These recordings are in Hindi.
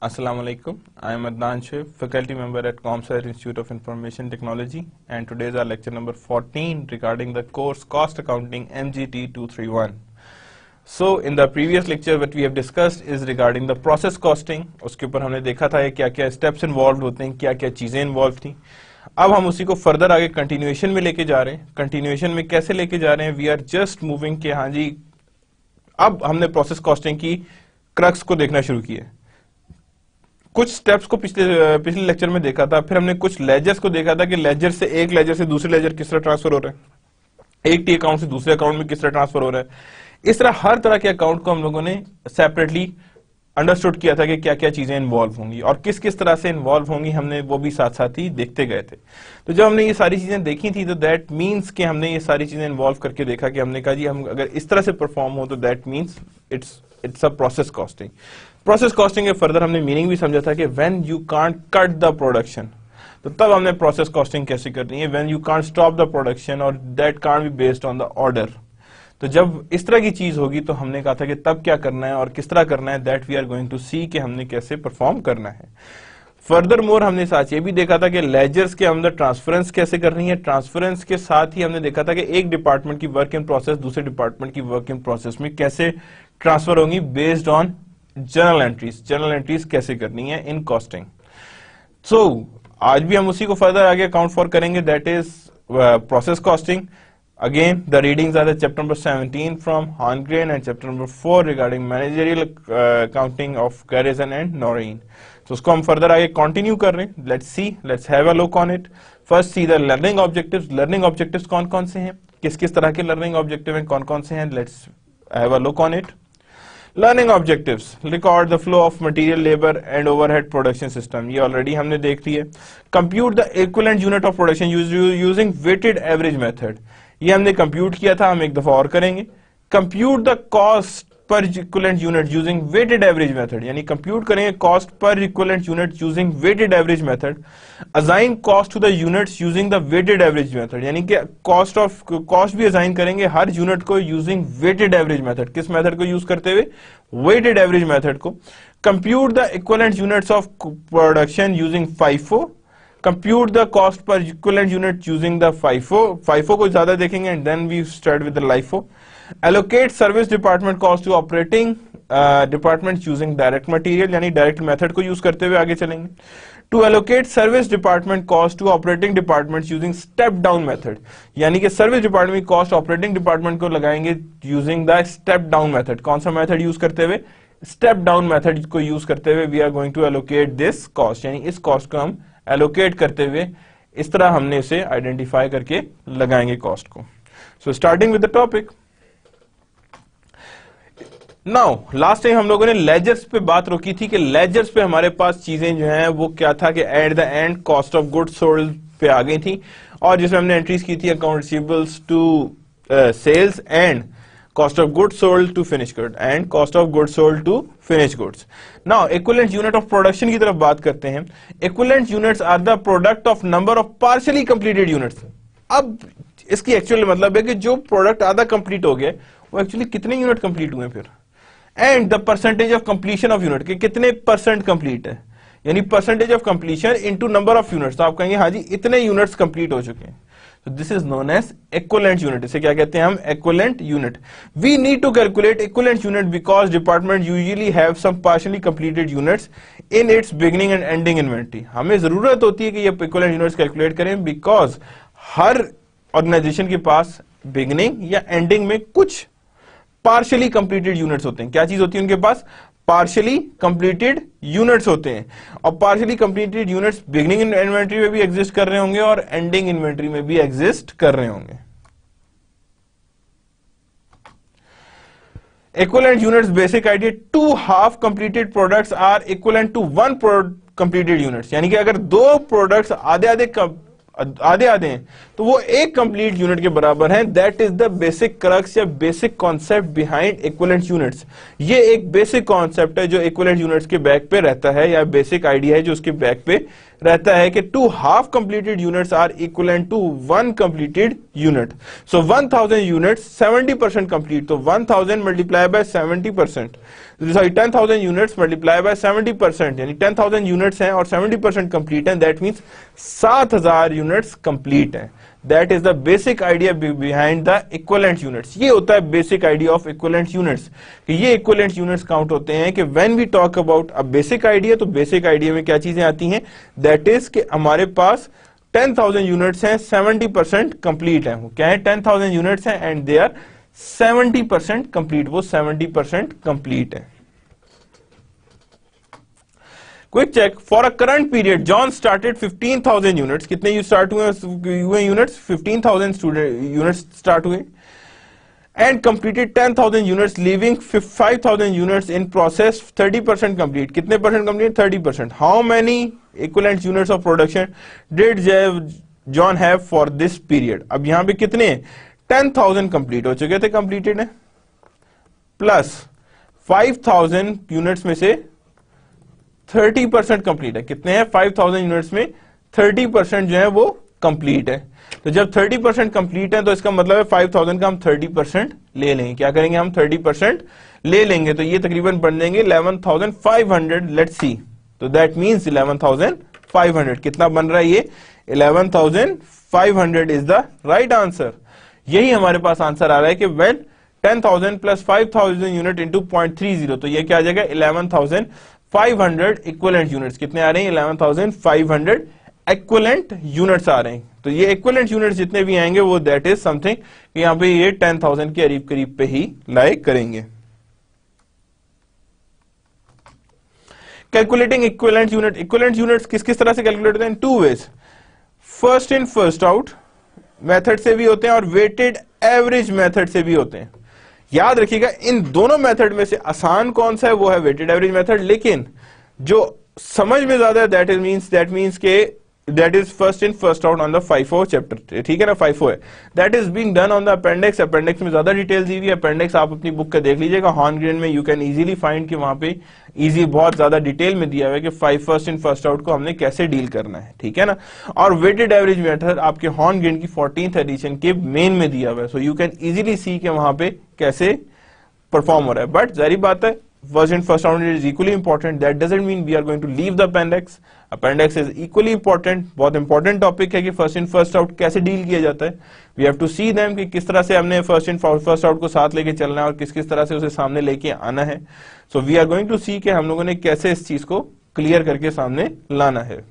Assalamu alaikum. I am Adnan Shiv, faculty member at ComSci Institute of Information Technology, and today is our lecture number 14 regarding the course Cost Accounting MGT 231. So in the previous lecture what we have discussed is regarding the process costing. उसके ऊपर हमने देखा था क्या क्या steps involved होते हैं, क्या क्या चीजें involved थी. अब हम उसी को फर्दर आगे कंटिन्यूएशन में लेके जा रहे हैं. कंटिन्यूएशन में कैसे लेके जा रहे हैं? वी आर जस्ट मूविंग के हाँ जी, अब हमने प्रोसेस कॉस्टिंग की क्रक्स को देखना शुरू किया. कुछ स्टेप्स को पिछले लेक्चर में देखा था, फिर हमने कुछ लेजर्स को देखा था कि लेजर से एक लेजर से दूसरे लेजर किस तरह ट्रांसफर हो रहा है, एक टी अकाउंट से दूसरे अकाउंट में किस तरह ट्रांसफर हो रहा है. इस तरह हर तरह के अकाउंट को हम लोगों ने सेपरेटली अंडरस्टूड किया था कि क्या क्या चीजें इन्वॉल्व होंगी और किस किस तरह से इन्वॉल्व होंगी, हमने वो भी साथ साथ ही देखते गए थे. तो जब हमने ये सारी चीजें देखी थी तो दैट मीन्स कि हमने ये सारी चीजें इन्वॉल्व करके देखा कि हमने कहा जी हम अगर इस तरह से परफॉर्म हो तो that means it's a process costing. Process costing के फर्दर हमने मीनिंग भी समझा था कि when you can't cut the production, तो तब हमने प्रोसेस कॉस्टिंग कैसे करनी है. When you can't stop the production और that can't be based on the order. तो जब इस तरह की चीज होगी तो हमने कहा था कि तब क्या करना है और किस तरह करना है, that we are going to see कि हमने कैसे परफॉर्म करना है. फर्दर मोर हमने साथ ये भी देखा था कि लेजर्स के अंदर ट्रांसफरेंस कैसे करनी है. ट्रांसफरेंस के साथ ही हमने देखा था कि एक डिपार्टमेंट की वर्क इन प्रोसेस दूसरे डिपार्टमेंट की वर्क इन प्रोसेस में कैसे ट्रांसफर होंगी based on journal entries. Journal entries कैसे करनी है इन कॉस्टिंग. सो आज भी हम उसी को फर्दर आगे अकाउंट फॉर करेंगे, that is process costing. Again, the readings are the chapter number 17 from Hongren and chapter number 4 regarding managerial accounting of Garrison and Noreen. So उसको हम further आगे continue कर रहे हैं. Let's see, let's have a look on it. First see the learning objectives. Learning objectives कौन कौन से हैं, किस किस तरह के learning objective हैं, कौन कौन से हैं. Let's have a look on it. Learning objectives: record the flow of material, labor and overhead production system. ये already हमने देख ली है. Compute the equivalent unit of production using weighted average method. ये हमने कंप्यूट किया था, हम एक दफा और करेंगे. Compute the cost per equivalent unit using weighted average method, यानी कंप्यूट करेंगे cost per equivalent unit using weighted average method. Assign cost to the units using the weighted average method, यानी कि कॉस्ट भी असाइन करेंगे हर यूनिट को यूजिंग वेटेड एवरेज मेथड. किस मेथड को यूज करते हुए? वेटेड एवरेज मेथड को. Compute the equivalent units of production using FIFO. Compute the cost per equivalent unit using the FIFO. FIFO को ज्यादा देखेंगे and then we start with the LIFO. Allocate service department cost to operating department using direct material, यानी डायरेक्ट मेथड को यूज करते हुए आगे चलेंगे. To allocate service department cost to operating department using step down method, यानी कि service department cost operating department को लगाएंगे using the step down method. कौन सा मेथड यूज करते हुए? स्टेप डाउन मेथड को यूज करते हुए we are going to allocate this cost, यानी इस कॉस्ट को हम एलोकेट करते हुए इस तरह हमने इसे आइडेंटिफाई करके लगाएंगे कॉस्ट को. So starting with the topic. Now last time हम लोगों ने लेजर्स पे बात रोकी थी कि लेजर्स पे हमारे पास चीजें जो हैं वो क्या था कि at the end cost of goods sold पे आ गई थी और जिसमें हमने एंट्रीज की थी account receivables to sales and cost of goods sold to finished good and cost of goods sold to finished goods. Now equivalent unit of production की तरफ बात करते हैं. Equivalent units are the product of number of partially completed units. अब इसकी एक्चुअल मतलब है कि जो प्रोडक्ट आधा कंप्लीट हो गया वो एक्चुअली कितने यूनिट कंप्लीट हुए फिर, and the percentage of completion of unit, के कितने परसेंट कंप्लीट है, यानी percentage of completion into number of units. तो आप कहेंगे हाँ जी इतने यूनिट्स कंप्लीट हो चुके हैं. So this is known as equivalent unit. इसे क्या कहते हैं हम? equivalent unit. We need to calculate equivalent unit because department usually have some partially completed units in its beginning and ending inventory. हमें जरूरत होती है कि ये equivalent units कैलकुलेट करें because हर ऑर्गेनाइजेशन के पास beginning या ending में कुछ partially completed units होते हैं. क्या चीज होती है उनके पास? पार्शियली कंप्लीटेड यूनिट्स होते हैं. और partially completed units beginning inventory में भी एग्जिस्ट कर रहे होंगे और एंडिंग इन्वेंटरी में भी एग्जिस्ट कर रहे होंगे. Equivalent units basic idea: 2 half completed products are equivalent to 1 completed units, यानी कि अगर 2 प्रोडक्ट्स आधे हैं तो वो एक कंप्लीट यूनिट के बराबर हैं. That is the basic crux या basic concept behind equivalent units. ये एक बेसिक कॉन्सेप्ट है जो इक्विवेलेंट यूनिट्स के बैक पे रहता है या बेसिक आइडिया है जो उसके बैक पे रहता है कि 2 half completed units are equivalent to 1 completed unit. So 1000 units 70% complete, तो 1000 multiply by 70%, sorry 10,000 units multiply by 70%, यानी 10,000 यूनिट्स हैं और 70% कंप्लीट हैं, दैट मींस 7000 यूनिट्स कंप्लीट हैं। That is the basic idea behind the equivalent units. ये होता है basic idea of equivalent units, कि ये इक्विवेलेंट यूनिट्स काउंट होते हैं कि when we talk about a basic idea, तो बेसिक आइडिया में क्या चीजें आती हैं, दैट इज कि हमारे पास 10,000 यूनिट्स हैं, 70% कंप्लीट है। क्या है, 10,000 यूनिट्स हैं एंड दे आर 70% कंप्लीट, वो 70% कंप्लीट है। Quick check, for a current period John started 15,000 units, कितने स्टार्ट हुए यूनिट्स, 15,000 स्टूडेंट यूनिट्स स्टार्ट हुए, and completed 10,000 units, leaving 5,000 units in process, 30% complete, कितने percent complete, 30%। How many equivalent units of production did John have for this period. अब यहां पे कितने 10,000 कंप्लीट हो चुके थे, कंप्लीटेड है, प्लस 5,000 यूनिट्स में से 30% कंप्लीट है, कितने हैं 5,000 यूनिट्स में 30% जो है वो कंप्लीट है। तो जब 30% कंप्लीट है तो इसका मतलब है 5,000 का हम 30% ले लेंगे, क्या करेंगे हम 30% ले लेंगे, तो ये तकरीबन बन देंगे 11,500, लेट्स सी, तो दैट मींस 11,500, कितना बन रहा है ये 11,500 इज द राइट आंसर। यही हमारे पास आंसर आ रहा है कि व्हेन 10,000 प्लस 5,000 यूनिट इंटू 0.30, तो ये क्या आ जाएगा 11,500 इक्विवेलेंट यूनिट्स, कितने आ रहे हैं 11,500 इक्विवेलेंट यूनिट्स आ रहे हैं। तो ये इक्विवेलेंट यूनिट्स जितने भी आएंगे वो दैट इज समथिंग कि यहां पे ये 10,000 के करीब करीब पे ही लाई करेंगे। Calculating equivalent unit, equivalent units किस किस तरह से कैलकुलेट होते हैं, 2 ways, first in first out method से भी होते हैं और वेटेड एवरेज मेथड से भी होते हैं। याद रखिएगा इन दोनों मेथड में से आसान कौन सा है, वो है वेटेड एवरेज मेथड, लेकिन जो समझ में ज्यादा है दैट मींस के that is first in first out on the FIFO chapter, ठीक है ना, FIFO है, that is being done on the appendix. Appendix में ज्यादा डिटेल्स दी हुई है, अपेंडिक्स आप अपनी बुक का देख लीजिएगा, हॉर्नग्रेन में यू कैन इजीली फाइंड कि वहां पे इजी बहुत ज्यादा डिटेल में दिया हुआ है कि फर्स्ट इन फर्स्ट आउट को हमने कैसे डील करना है, ठीक है ना। और वेटेड एवरेज मेथड आपके हॉर्नग्रेन की 14th एडिशन के मेन में दिया हुआ है, सो यू कैन इजीली सी कि वहां पे कैसे परफॉर्म हो रहा है। बट जारी बात है first in first round is equally important, that doesn't mean we are going to leave the appendix, appendix is equally important, बहुत important topic है कि first in first out कैसे डील किया जाता है, we have to see them कि किस तरह से हमने first in first out को साथ लेके चलना है और किस किस तरह से उसे सामने लेके आना है। so we are going to see कि हम लोगों ने कैसे इस चीज को क्लियर करके सामने लाना है।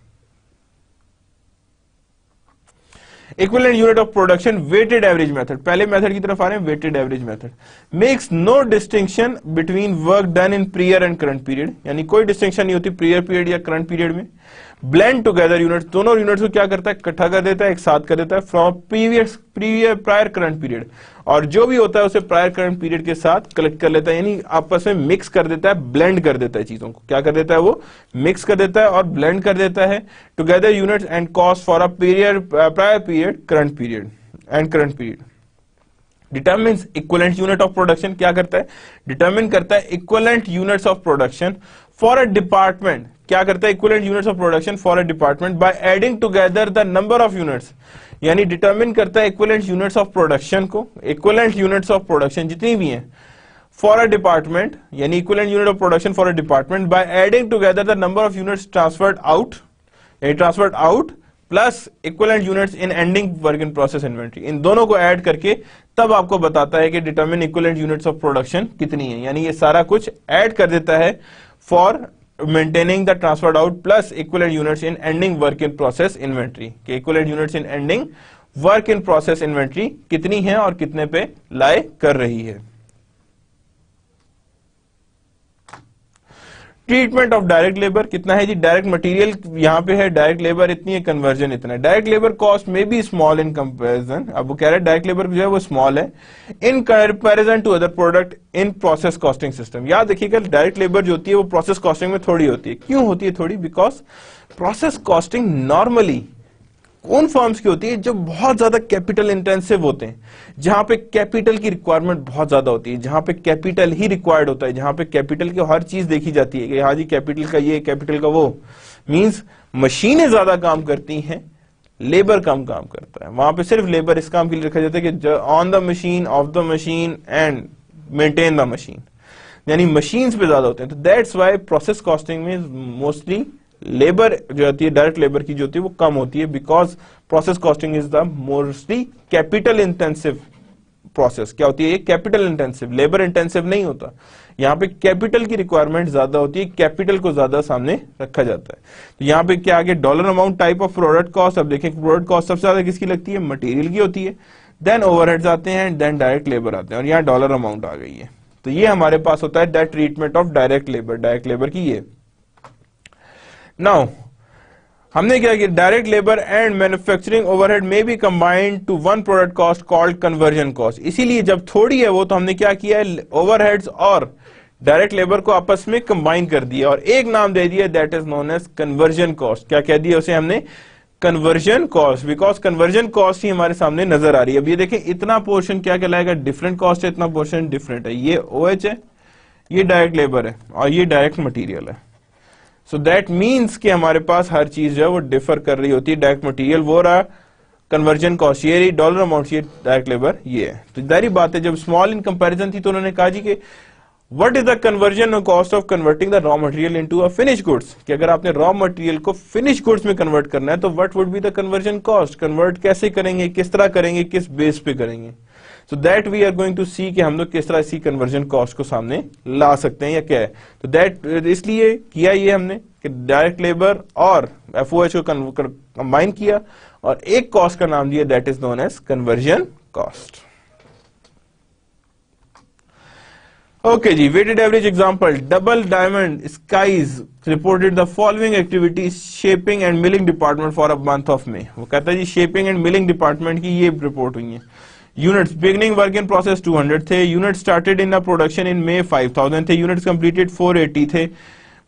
Equivalent unit of production weighted average method, पहले मेथड की तरफ आ रहे हैं, weighted average method makes no distinction between work done in prior and current period, यानी कोई डिस्टिंक्शन नहीं होती प्रीयर पीरियड या करंट पीरियड में। ब्लेंड टुगेदर यूनिट्स, दोनों यूनिट्स को क्या करता है, इकट्ठा कर देता है, एक साथ कर देता है, फ्रॉम प्रायर करंट पीरियड, और जो भी होता है उसे प्रायर करंट पीरियड के साथ कलेक्ट कर लेता है, यानी आपस में मिक्स कर देता है, ब्लेंड कर देता है चीजों को, क्या कर देता है वो मिक्स कर देता है और ब्लेंड कर देता है। Together units and cost for a period prior period current period and current period. Determines equivalent unit of production, क्या करता है, डिटरमिन करता है equivalent units of production for a department, क्या करता है equivalent units of production for a department by adding together the number of units, यानी डिटरमिन करता है इक्विवेलेंट यूनिट्स ऑफ प्रोडक्शन को, इक्विवेलेंट यूनिट्स ऑफ प्रोडक्शन जितनी भी हैं फॉर अ डिपार्टमेंट, यानी equivalent unit of production for a department by adding together the number of units transferred out, यानी transferred out plus equivalent units in ending work in process inventory, इन दोनों को ऐड करके तब आपको बताता है कि determine equivalent units of production कितनी है, यानी ये सारा कुछ ऐड कर देता है for maintaining the transferred out plus equivalent units in ending work in process inventory, के equivalent units in ending work in process inventory कितनी है और कितने पे लाई कर रही है। ट्रीटमेंट ऑफ डायरेक्ट लेबर कितना है जी, डायरेक्ट मटेरियल यहां पे है, डायरेक्ट लेबर इतनी है, कन्वर्जन इतना है। डायरेक्ट लेबर कॉस्ट में बी स्मॉल इन कंपैरिजन, अब वो कह रहे हैं डायरेक्ट लेबर जो है वो स्मॉल है in comparison to other product in process costing system. याद रखिएगा डायरेक्ट लेबर जो होती है वो प्रोसेस कॉस्टिंग में थोड़ी होती है, क्यों होती है थोड़ी, बिकॉज प्रोसेस कॉस्टिंग नॉर्मली उन फर्म्स की होती है जो बहुत ज्यादा कैपिटल इंटेंसिव होते हैं, जहां पे कैपिटल की रिक्वायरमेंट बहुत ज्यादा होती है, जहां पे कैपिटल ही रिक्वायर्ड होता है, जहां पे कैपिटल की हर चीज देखी जाती है कि हाँ जी कैपिटल का ये कैपिटल का वो, मींस मशीनें ज्यादा काम करती हैं, लेबर कम काम करता है। वहां पे सिर्फ लेबर इस काम के लिए रखा जाता है कि on the machine, of the machine and maintain the machine, यानी मशीन्स पे ज्यादा होते हैं। तो दैट्स वाई प्रोसेस कॉस्टिंग में मोस्टली लेबर जो होती है, डायरेक्ट लेबर की जो होती है वो कम होती है, because process costing is the mostly capital intensive process. क्या होती है ये? कैपिटल इंटेंसिव, लेबर इंटेंसिव नहीं होता। यहाँ पे कैपिटल की रिक्वायरमेंट ज्यादा होती है, कैपिटल को ज्यादा सामने रखा जाता है। तो यहाँ पे क्या आगे dollar amount, type of product cost. अब देखें प्रोडक्ट कॉस्ट सबसे ज्यादा किसकी लगती है? मटेरियल की होती है, देन ओवरहेड्स आते हैं, देन डायरेक्ट लेबर आते हैं, और यहाँ डॉलर अमाउंट आ गई है। तो ये हमारे पास होता है that treatment of direct labour की। ये नाउ हमने क्या किया? Direct labour and manufacturing overhead में be combined to one product cost called conversion cost. इसीलिए जब थोड़ी है वो, तो हमने क्या किया है? ओवरहेड्स और डायरेक्ट लेबर को आपस में कंबाइन कर दिया और एक नाम दे दिया, that is known as conversion cost. क्या कह दिया उसे हमने? Conversion cost, because conversion cost ही हमारे सामने नजर आ रही है। अब ये देखें, इतना पोर्शन क्या कहलाएगा? डिफरेंट कॉस्ट है, इतना पोर्शन डिफरेंट है। ये OH है, ये डायरेक्ट लेबर है, और ये डायरेक्ट मटीरियल है। सो दैट मीन्स कि हमारे पास हर चीज जो है वो डिफर कर रही होती है। डायरेक्ट मटीरियल वो रहा, कन्वर्जन कॉस्ट ये रही, डॉलर अमाउंट ये, डायरेक्ट लेबर ये है। तो जाहिर बात है, जब स्मॉल इन कंपैरिजन थी तो उन्होंने कहा जी कि what is the conversion cost of converting the raw material into a finish goods, कि अगर आपने रॉ मटेरियल को फिनिश गुड्स में कन्वर्ट करना है तो what would be the conversion cost, convert कैसे करेंगे, किस तरह करेंगे, किस बेस पे करेंगे। So that we are going to see कि हम लोग किस तरह इसी कन्वर्जन कॉस्ट को सामने ला सकते हैं या क्या है। तो दैट इसलिए किया ये हमने कि डायरेक्ट लेबर और FOH को कंबाइन किया और एक कॉस्ट का नाम दिया, that is known as conversion cost. Okay जी, weighted average example, double diamond skies reported the following activities shaping and milling department for a month of May. वो कहता है जी शेपिंग एंड मिलिंग डिपार्टमेंट की ये रिपोर्ट हुई है। Units beginning work in process 200 थे, unit started in the production in मे 5000 थे, यूनिट्स कंप्लीटेड 480 थे,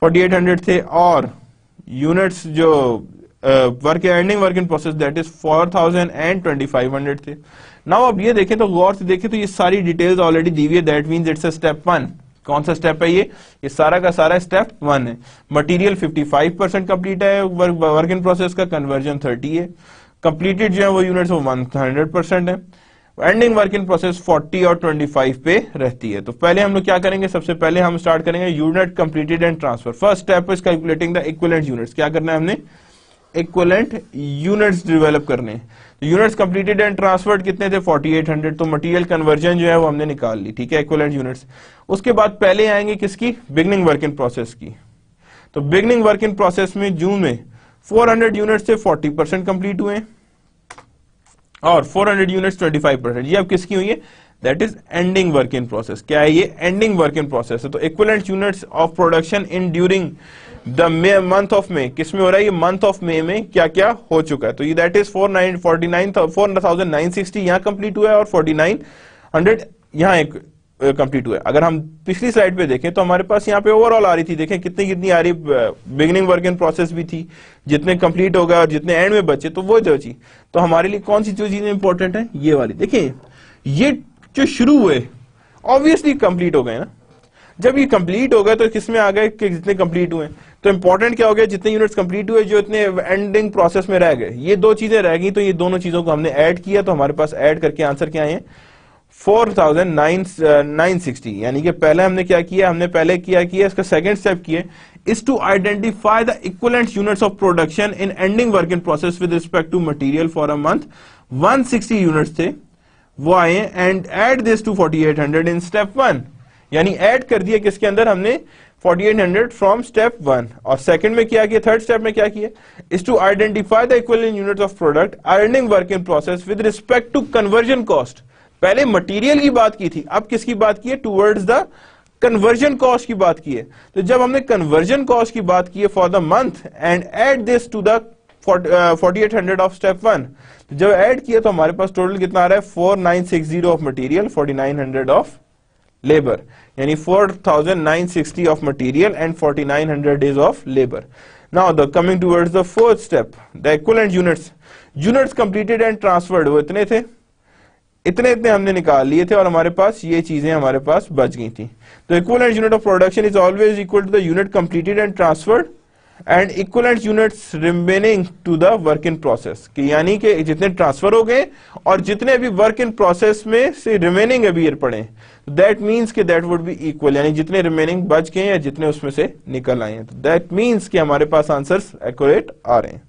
4800 थे, और यूनिट्स जो work ending work in process that is 4000 and 2500 थे। नाउ अब ये देखें तो गौर से देखें तो ये सारी डिटेल्स ऑलरेडी दी हुई है, that means it's a step 1। कौन सा स्टेप है ये सारा का सारा स्टेप 1 है। मटेरियल 55% कंप्लीट है, वर्क इन प्रोसेस का कन्वर्जन 30 है, कंप्लीटेड जो है वो यूनिट्स वो 100% है, एंडिंग वर्क इन प्रोसेस 40 और 25 पे रहती है। तो पहले हम लोग क्या करेंगे? सबसे पहले हम स्टार्ट करेंगे unit completed and transfer. First step is calculating the equivalent units. क्या करना है हमने? इक्विवेलेंट यूनिट्स डेवलप करने। तो यूनिट्स कंप्लीटेड एंड ट्रांसफर्ड कितने थे? 4800। तो मटेरियल कन्वर्जन जो है वो हमने निकाल ली, ठीक है, इक्विवेलेंट यूनिट्स। उसके बाद पहले आएंगे किसकी? बिगनिंग वर्क इन प्रोसेस की। तो बिगनिंग वर्क इन प्रोसेस में जून में 400 यूनिट्स से 40% कंप्लीट हुए और 400 यूनिट्स 25%। ये अब किसकी हुई है? That is ending work in process. क्या है ये? एंडिंग वर्क इन प्रोसेस है। तो equivalent units of production in during the month of मे, किसमें हो रहा है? ये मंथ ऑफ मे में क्या क्या हो चुका है। तो ये दैट इज 4960 यहाँ कंप्लीट हुआ है और 4900 यहाँ एक कंप्लीट हुआ है। अगर हम पिछली स्लाइड पे देखें तो हमारे पास यहाँ पे ओवरऑल आ रही थी, देखें कितनी कितनी आ रही, बिगिनिंग वर्क इन प्रोसेस भी थी, जितने कंप्लीट हो गए और जितने एंड में बचे तो वो जो चीज। तो हमारे लिए कौन सी चीज इंपॉर्टेंट है? ये वाली। देखिए ये जो शुरू हुए ऑब्वियसली कंप्लीट हो गए ना। जब ये कंप्लीट हो गए तो किसमें आ गए कि जितने कंप्लीट हुए। तो इंपॉर्टेंट क्या हो गया? जितने यूनिट्स कंप्लीट हुए, जो इतने एंडिंग प्रोसेस में रह गए, ये दो चीजें रह गई। तो ये दोनों चीजों को हमने ऐड किया, तो हमारे पास ऐड करके आंसर क्या आए? 4960। यानी कि पहले हमने क्या किया? हमने पहले किया कि इसका सेकंड स्टेप किया is to identify the equivalent units of production in ending work in process with respect to material for a month। 160 units थे वो आए and add this to 4800 in step 1। यानी ऐड कर दिया किसके अंदर? हमने 4800 फ्रॉम स्टेप 1। और सेकंड में क्या किया? थर्ड स्टेप में क्या किया? is to identify the equivalent units of product earning work in process with respect to conversion cost। पहले मटेरियल की बात की थी, अब किसकी बात की है? टुवर्ड्स द कन्वर्जन कॉस्ट की बात की है। तो जब हमने कन्वर्जन कॉस्ट की बात की है for the month and add this to the 4800 of step 1, तो जब ऐड किया तो हमारे पास टोटल कितना आ रहा है? 4960 ऑफ मटेरियल, 4900 ऑफ लेबर, यानी 4960 of material and 4900 days of labour. Now the coming towards the fourth step, the equivalent units completed and transferred, वो इतने थे, इतने हमने निकाल लिए थे और हमारे पास ये चीजें हमारे पास बच गई थी। तो equivalent unit of production is always equal to the unit completed and transferred and equivalent units remaining to the work in process, कि यानी कि जितने ट्रांसफर हो गए और जितने भी वर्क इन प्रोसेस में से रिमेनिंग अभी पड़े, दैट मीन्स कि दैट वुड बी इक्वल, यानी जितने रिमेनिंग बच गए या जितने उसमें से निकल आए हैं, तो दैट मीन्स कि हमारे पास आंसर्स एक्यूरेट आ रहे हैं।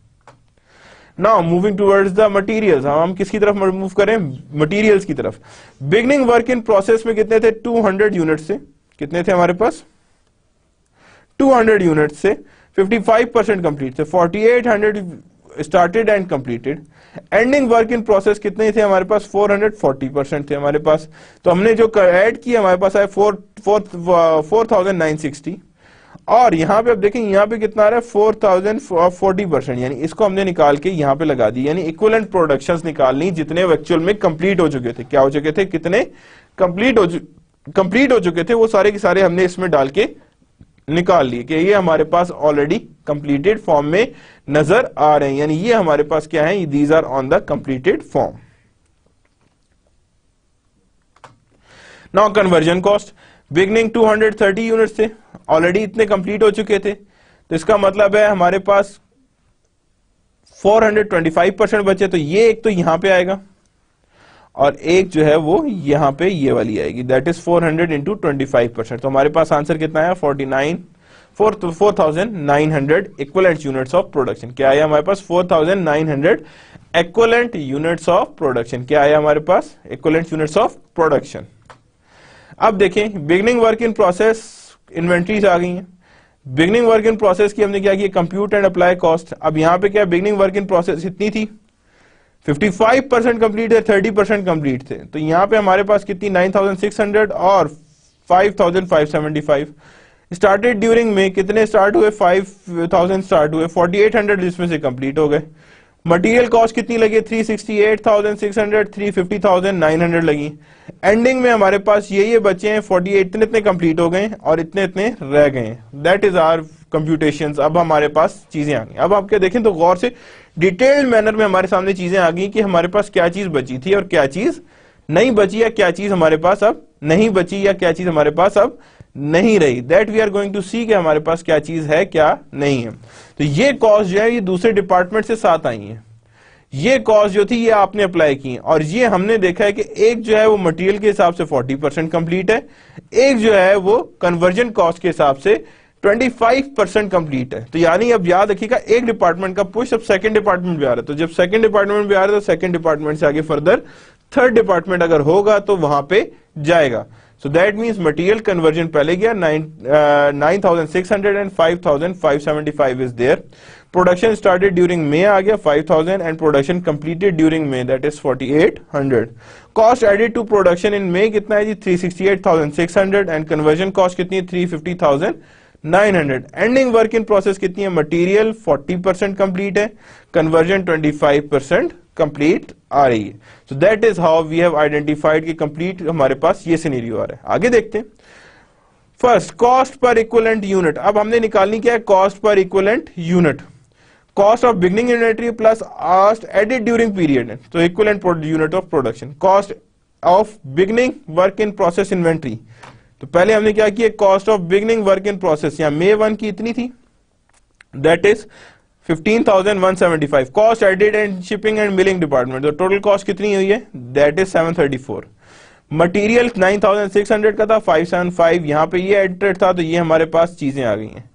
Now moving towards the materials, हम किसकी तरफ मूव करें, मटेरियल्स की तरफ। बिगनिंग वर्क इन प्रोसेस में कितने थे, 200 यूनिट्स से, कितने थे हमारे पास 200 यूनिट्स से 55% कंप्लीट थे, 4800 started and completed. Ending work in process कितने थे हमारे पास, 440% थे हमारे पास। तो हमने जो ऐड किया हमारे पास आया 4960, और यहां पे अब देखें यहां पे कितना आ रहा है 4040%, यानी इसको हमने निकाल के यहां पे लगा दी, यानी इक्विवेलेंट प्रोडक्शंस निकालनी जितने एक्चुअल में कंप्लीट हो चुके थे। क्या हो चुके थे, कितने कंप्लीट हो चुके थे, वो सारे के सारे हमने इसमें डाल के निकाल लिए कि ये हमारे पास ऑलरेडी कंप्लीटेड फॉर्म में नजर आ रहे हैं, यानी ये हमारे पास क्या है, these are on the completed form. Now conversion cost, beginning 230 units थे, ऑलरेडी इतने कंप्लीट हो चुके थे, तो इसका मतलब है हमारे पास 425% बचे, तो ये एक तो यहां पे आएगा और एक जो है वो यहां पे ये वाली आएगी, दैट इज 400 इंटू 25%। तो हमारे पास आंसर कितना आया, 4900 इक्विवेलेंट यूनिट्स ऑफ प्रोडक्शन। क्या आया हमारे पास, 4900 इक्विवेलेंट यूनिट्स ऑफ प्रोडक्शन। क्या आया हमारे पास, इक्विवेलेंट यूनिट्स ऑफ प्रोडक्शन। अब देखें beginning work in process inventories आ गई हैं। बिगनिंग वर्क इन प्रोसेस की हमने क्या किया, कंप्यूट एंड अप्लाई कॉस्ट। अब यहां पे क्या, बिगनिंग वर्क इन प्रोसेस इतनी थी, 55% कंप्लीट है, 30% कंप्लीट थे, तो यहां पे हमारे पास कितनी 9600 और 5575। स्टार्टेड ड्यूरिंग में कितने स्टार्ट हुए, 5000 स्टार्ट हुए, 4800 जिसमें से कंप्लीट हो गए। मटेरियल कॉस्ट कितनी लगी, 368,600, 350,900 लगी। एंडिंग में हमारे पास ये बचे हैं 48, इतने इतने कंप्लीट हो गए और इतने इतने रह गए। That is our computations. अब हमारे पास चीजें आ गई। अब आप क्या देखें तो गौर से डिटेल्ड मैनर में हमारे सामने चीजें आ गई कि हमारे पास क्या चीज बची थी और क्या चीज नहीं बची, या क्या चीज हमारे पास अब नहीं बची, या क्या चीज हमारे पास अब नहीं रही। That we are going to see कि हमारे पास क्या चीज है क्या नहीं है। तो ये कॉस्ट जो है ये दूसरे डिपार्टमेंट से साथ आई है। ये कॉस्ट जो थी ये आपने अप्लाई की, और ये हमने देखा है कि एक जो है वो मटेरियल के हिसाब से 40% कंप्लीट है, एक जो है वो कन्वर्जन कॉस्ट के हिसाब से 25% कंप्लीट है। तो यानी अब याद रखिएगा एक डिपार्टमेंट का पुश अब सेकंड डिपार्टमेंट भी आ रहा है, तो जब सेकंड डिपार्टमेंट भी आ रहा है तो सेकंड डिपार्टमेंट से आगे फर्दर थर्ड डिपार्टमेंट अगर होगा तो वहां पे जाएगा। So that means material conversion पहले गया 9600 and 5575 is there. Production started during May आ गया 5000 and production completed during May that is 4800। Cost added to production in May कितना है जी 368,600 एंड कन्वर्जन कॉस्ट कितनी है 350,900। एंडिंग वर्क इन प्रोसेस कितनी है, मटेरियल 40% कंप्लीट है, कन्वर्जन 25% कंप्लीट आ रही है। So that is how we have identified कि कंप्लीट हमारे पास ये सिनेरियो आ रहा है। आगे देखते हैं। First cost per equivalent unit. अब हमने निकालनी क्या है, cost per equivalent unit. Cost of beginning inventory plus cost added during period, तो equivalent unit of production. Cost of beginning work in process inventory, तो पहले हमने क्या किया, cost of beginning work in process या मे 1 की इतनी थी, that is 15,175। Cost added and shipping and milling department, तो टोटल कॉस्ट कितनी हुई है, दैट इज 734। मटेरियल 9600 का था, 575 यहां पे ये एडेड था, तो ये हमारे पास चीजें आ गई हैं।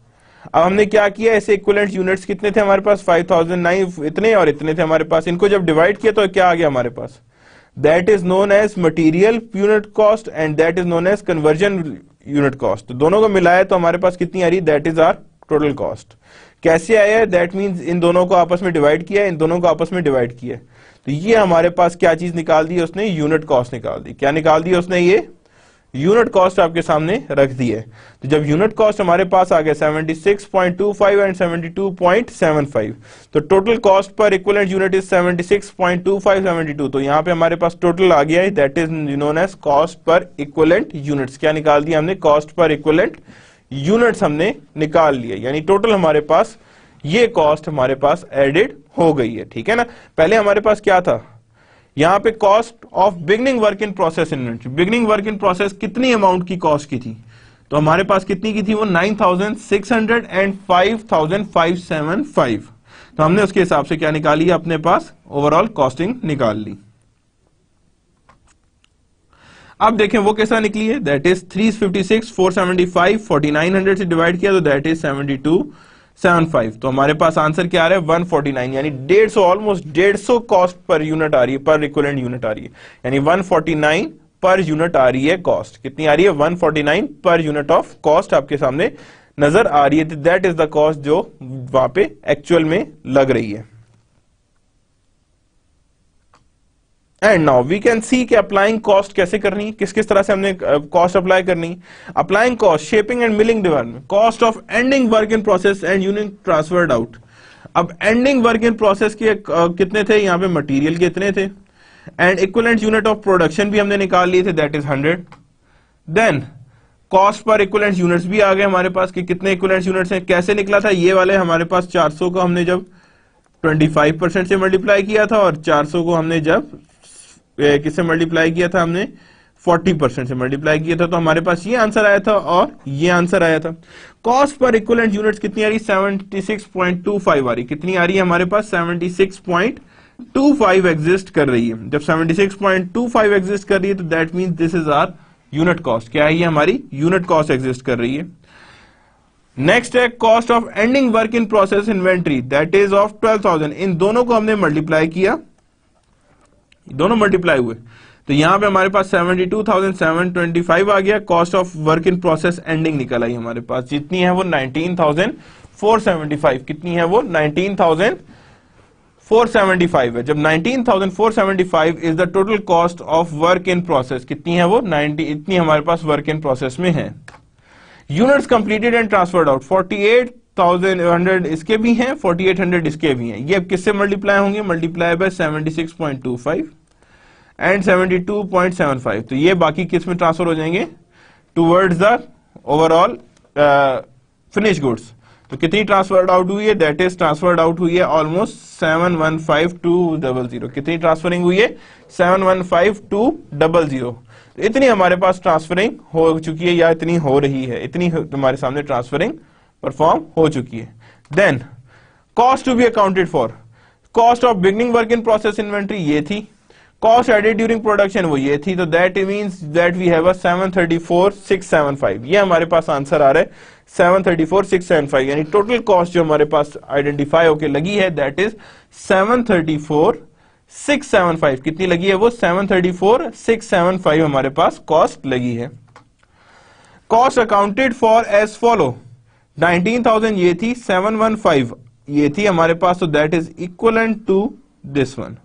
अब हमने क्या किया, ऐसे इक्विवेलेंट यूनिट्स कितने थे हमारे पास, 5009 इतने और इतने थे हमारे पास। इनको जब डिवाइड किया तो क्या आ गया हमारे पास, that is known as material unit cost and that is known as conversion unit cost. तो दोनों को मिलाया तो हमारे पास कितनी आ रही, that is our total cost. कैसे आया है, दैट मीन्स इन दोनों को आपस में डिवाइड किया, इन दोनों को आपस में डिवाइड किया, तो ये हमारे पास क्या चीज निकाल दी उसने, यूनिट कॉस्ट निकाल दी। क्या निकाल दी उसने, ये यूनिट कॉस्ट आपके सामने रख दी है। तो जब यूनिट कॉस्ट हमारे पास आ गया 76.25 एंड 72.75, तो total cost per equivalent unit is 76.25 72, तो यहां पे हमारे पास टोटल आ गया है, that is known as cost per equivalent units. क्या निकाल दिया हमने, कॉस्ट पर इक्विवेलेंट यूनिट्स हमने निकाल लिया, यानी टोटल हमारे पास ये कॉस्ट हमारे पास एडेड हो गई है। ठीक है ना, पहले हमारे पास क्या था, यहां पे cost of beginning work in process inventory, beginning work in process कितनी अमाउंट की कॉस्ट की थी, तो हमारे पास कितनी की थी वो 9,600 एंड 5,575। तो हमने उसके हिसाब से क्या निकाली, अपने पास ओवरऑल कॉस्टिंग निकाल ली। अब देखें वो कैसा निकली है, दैट इज 356, 475, 4900 से डिवाइड किया तो दैट इज 7275। तो हमारे पास आंसर क्या आ रहा है 149, यानी 150, ऑलमोस्ट 150 कॉस्ट पर यूनिट आ रही है, पर इक्विवेलेंट यूनिट आ रही है, यानी 149 पर यूनिट आ रही है कॉस्ट। कितनी आ रही है 149 पर यूनिट ऑफ कॉस्ट आपके सामने नजर आ रही है। दैट इज द कॉस्ट जो वहां पे एक्चुअल में लग रही है। And now we can see कि अप्लाइंग कॉस्ट कैसे करनी है, किस किस तरह से हमने कॉस्ट अप्लाई करनी है। Applying cost, shaping and milling department, cost of ending work in process and unit transferred out. अब एंडिंग वर्क इन प्रोसेस के कितने थे, यहां पे मटेरियल कितने थे, and equivalent unit of production भी हमने निकाल लिए थे, that is 100। Then cost per equivalent units भी आ गए हमारे पास कि कितने इक्विवेलेंट यूनिट्स हैं। कैसे निकला था ये वाले, हमारे पास 400 को हमने जब 25% से मल्टीप्लाई किया था और 400 को हमने जब किससे मल्टीप्लाई किया था, हमने 40% से मल्टीप्लाई किया था, तो हमारे पास ये आंसर आया था और ये आंसर आया था। कॉस्ट पर इक्विवेलेंट यूनिट्स कितनी आ रही, 76.25 आ रही। कितनी आ रही है हमारे पास 76.25 एग्जिस्ट कर रही है। जब 76.25 एग्जिस्ट कर रही है तो that means this is our unit cost. क्या है ये हमारी यूनिट कॉस्ट एग्जिस्ट कर रही है। नेक्स्ट है cost of ending work in process inventory, that is of 12,000। इन दोनों को हमने मल्टीप्लाई किया, दोनों मल्टीप्लाई हुए, तो यहां पे हमारे पास 72,725 आ गया। Cost of work in process ending निकल आई हमारे पास, जितनी है वो 19,475। कितनी है वो 19,475 है। जब 19,475 is the total cost of work in process, कितनी है वो 90, इतनी हमारे पास वर्क इन प्रोसेस में है। Units completed and transferred out 48,100 इसके भी हैं, 4800 इसके भी हैं। ये अब किससे मल्टीप्लाई होंगे, मल्टीप्लाई बाय 76.25 एंड 72.75। तो ये बाकी किस में ट्रांसफर हो जाएंगे, towards the overall finish goods. तो कितनी ट्रांसफर्ड आउट हुई है, दैट इज ट्रांसफर्ड आउट हुई है ऑलमोस्ट 715,200। कितनी ट्रांसफरिंग हुई है 715,200। तो इतनी हमारे पास ट्रांसफरिंग हो चुकी है या इतनी हो रही है, इतनी तुम्हारे सामने ट्रांसफरिंग परफॉर्म हो चुकी है। Then cost to be accounted for, cost of beginning work in process inventory ये थी, कॉस्ट एडेड ड्यूरिंग प्रोडक्शन वो ये थी, तो that means that we have a 734,675। ये हमारे पास आंसर आ रहा है 734,675, यानी टोटल कॉस्ट जो हमारे पास आइडेंटिफाई होके लगी है दैट इज 734,675। कितनी लगी है वो 734,675 हमारे पास कॉस्ट लगी है। Cost accounted for as follow, 19,000 ये थी, 715 ये थी हमारे पास, तो that is equivalent to this one.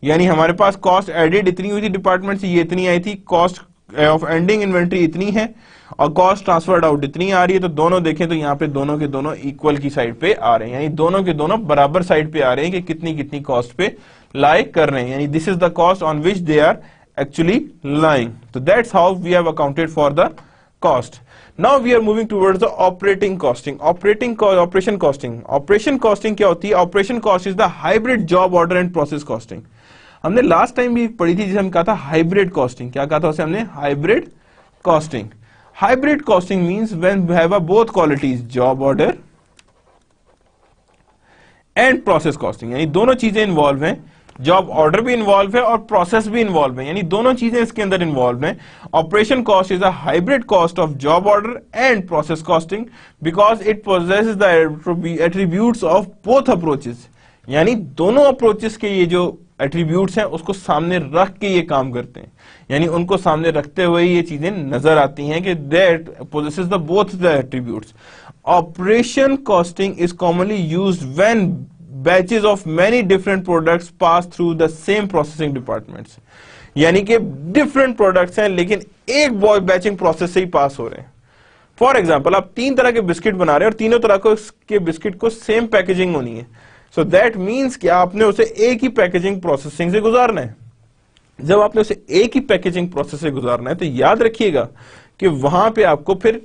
यानी हमारे पास कॉस्ट एडेड इतनी हुई थी डिपार्टमेंट से, ये इतनी आई थी, कॉस्ट ऑफ एंडिंग इन्वेंट्री इतनी है और कॉस्ट ट्रांसफर्ड आउट इतनी आ रही है। तो दोनों देखें तो यहाँ पे दोनों के दोनों इक्वल की साइड पे आ रहे हैं, यानी दोनों के दोनों बराबर साइड पे आ रहे हैं कि कितनी कितनी कॉस्ट पे लाई कर रहे हैं, यानी this is the cost on which they are actually lying. तो that's how we have accounted for the cost. Now we are moving towards the operating costing. Operation costing. Operation costing क्या होती है? Operation cost is the hybrid job order and process costing. हमने लास्ट टाइम भी पढ़ी थी जिसे हम कहा था हाइब्रिड कॉस्टिंग। क्या कहा था उसे हमने? Hybrid costing. Hybrid costing means when we have both qualities, job order and process costing, यानी दोनों चीजें इन्वॉल्व हैं, जॉब ऑर्डर भी इन्वॉल्व है और प्रोसेस भी इन्वॉल्व है, यानी दोनों चीजें इसके अंदर इन्वॉल्व हैं। Operation cost is a hybrid cost of job order and process costing because it possesses the attributes of both approaches, यानी दोनों अप्रोचेस के ये जो एट्रीब्यूट्स हैं उसको सामने रख के ये काम करते हैं, यानी उनको सामने रखते हुए ये चीजें नजर आती हैं कि that possesses the both the attributes. Operation costing is commonly used when batches of many different products pass through the same processing departments, यानी कि डिफरेंट प्रोडक्ट्स हैं लेकिन एक बैचिंग प्रोसेस से ही पास हो रहे हैं। फॉर एग्जांपल आप 3 तरह के बिस्किट बना रहे हैं और तीनों तरह के बिस्किट को सेम पैकेजिंग होनी है, सो दैट मीन्स कि आपने उसे एक ही पैकेजिंग प्रोसेसिंग से गुजारना है। जब आपने उसे एक ही पैकेजिंग प्रोसेस से गुजारना है तो याद रखिएगा कि वहां पे आपको फिर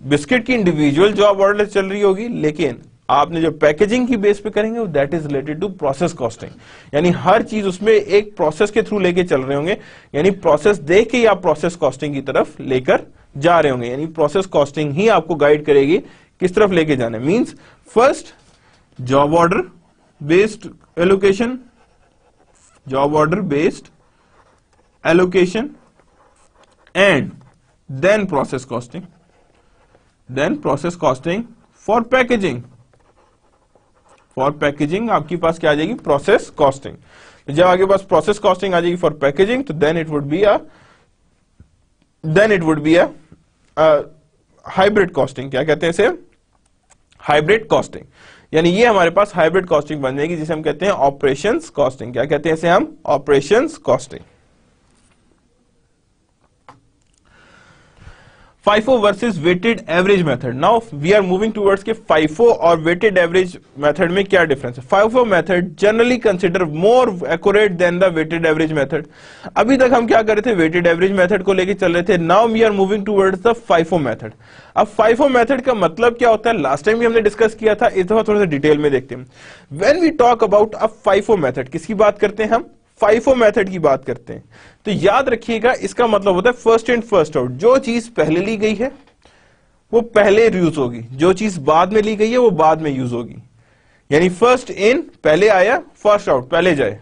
बिस्किट की इंडिविजुअल जॉब ऑर्डर चल रही होगी, लेकिन आपने जो पैकेजिंग की बेस पे करेंगे that is related to process costing, यानी हर चीज उसमें एक प्रोसेस के थ्रू लेके चल रहे होंगे, यानी प्रोसेस देख के ही आप प्रोसेस कॉस्टिंग की तरफ लेकर जा रहे होंगे, यानी प्रोसेस कॉस्टिंग ही आपको गाइड करेगी किस तरफ लेके जाना है। Means first job order based allocation, job order based allocation and then process costing, then process costing for packaging. For packaging आपके पास क्या आ जाएगी, प्रोसेस कॉस्टिंग। तो जब आपके पास प्रोसेस कॉस्टिंग आ जाएगी फॉर पैकेजिंग, तो then it would be a hybrid costing. क्या कहते हैं इसे, हाइब्रिड कॉस्टिंग, यानी ये हमारे पास हाइब्रिड कॉस्टिंग बन जाएगी जिसे हम कहते हैं ऑपरेशंस कॉस्टिंग। क्या कहते हैं इसे हम, operations costing. FIFO versus weighted average method. Now we are moving towards के FIFO और वेटेड एवरेज मेथड में क्या डिफरेंस है। FIFO method generally consider more accurate than the weighted average method. अभी तक हम क्या कर रहे थे, वेटेड एवरेज मेथड को लेके चल रहे थे। Now we are moving towards the FIFO method. अब FIFO मेथड का मतलब क्या होता है, लास्ट टाइम भी हमने डिस्कस किया था, इस दफा थोड़ा सा डिटेल में देखते हैं। When we talk about a FIFO method, किसकी बात करते हैं हम, FIFO मेथड की बात करते हैं। तो याद रखिएगा इसका मतलब होता है फर्स्ट इन फर्स्ट आउट। जो चीज पहले ली गई है वो पहले यूज होगी, जो चीज बाद में ली गई है वो बाद में यूज होगी। यानी फर्स्ट इन पहले आया, फर्स्ट आउट पहले जाए।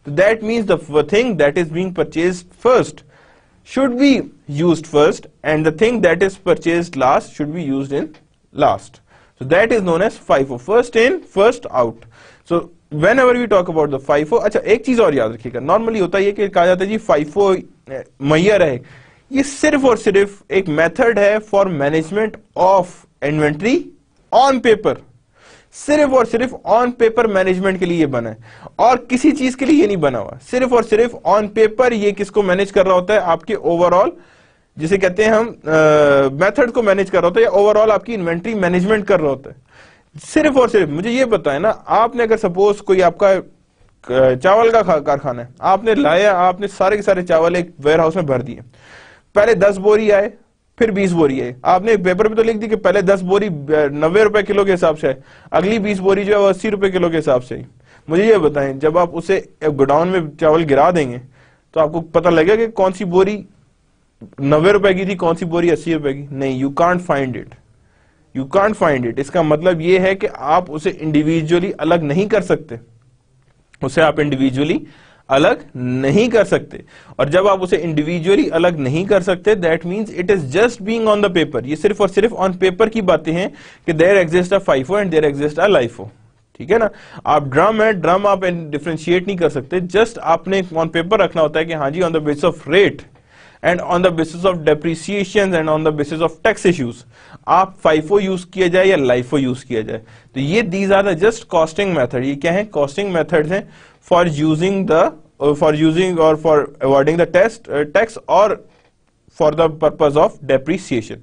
तो that means the thing that is being purchased first should be used first and the thing that is purchased last should be used in last. So that is known as FIFO, first in first out. So whenever we talk about the FIFO, अच्छा एक चीज और याद रखिएगा, नॉर्मली होता है ये कि कहा जाता है जी FIFO मैयर है, ये सिर्फ और सिर्फ एक मेथड है for management of inventory on paper. सिर्फ और सिर्फ ऑन पेपर मैनेजमेंट के लिए ये बना है और किसी चीज के लिए ये नहीं बना हुआ। सिर्फ और सिर्फ ऑन पेपर ये किसको मैनेज कर रहा होता है, आपके ओवरऑल जिसे कहते हैं हम मेथड को मैनेज कर रहा होता है, या ओवरऑल आपकी इन्वेंट्री मैनेजमेंट कर रहा होता है। सिर्फ और सिर्फ मुझे ये बताएं ना, आपने अगर सपोज कोई आपका चावल का कारखाना है, आपने लाया, आपने सारे के सारे चावल एक वेयर हाउस में भर दिए। पहले 10 बोरी आए, फिर 20 बोरी है। आपने पेपर पे तो लिख दी कि पहले 10 बोरी 90 रुपए किलो के हिसाब से है, अगली 20 बोरी जो है वो 80 रुपए किलो के हिसाब से है। मुझे ये बताएं, जब आप उसे गोडाउन में चावल गिरा देंगे तो आपको पता लगेगा कि कौन सी बोरी 90 रुपए की थी, कौन सी बोरी 80 रुपए की? नहीं, you can't find it, you can't find it. इसका मतलब ये है कि आप उसे इंडिविजुअली अलग नहीं कर सकते, उसे आप इंडिविजुअली अलग नहीं कर सकते। और जब आप उसे इंडिविजुअली अलग नहीं कर सकते, that means it is just being on the paper. ये सिर्फ और सिर्फ ऑन पेपर की बातें हैं कि there exist a FIFO and there exist a LIFO। ठीक है ना, आप ड्रम है, ड्रम आप डिफरेंशिएट नहीं कर सकते, जस्ट आपने ऑन पेपर रखना होता है कि हाँ जी on the basis of rate and on the basis of depreciation and on the basis of tax issues आप FIFO यूज किया जाए या LIFO यूज किया जाए। तो ये these are the just costing method. ये क्या है, कॉस्टिंग मेथड्स हैं फॉर यूजिंग और फॉर अवॉइडिंग द टैक्स और for the purpose of depreciation.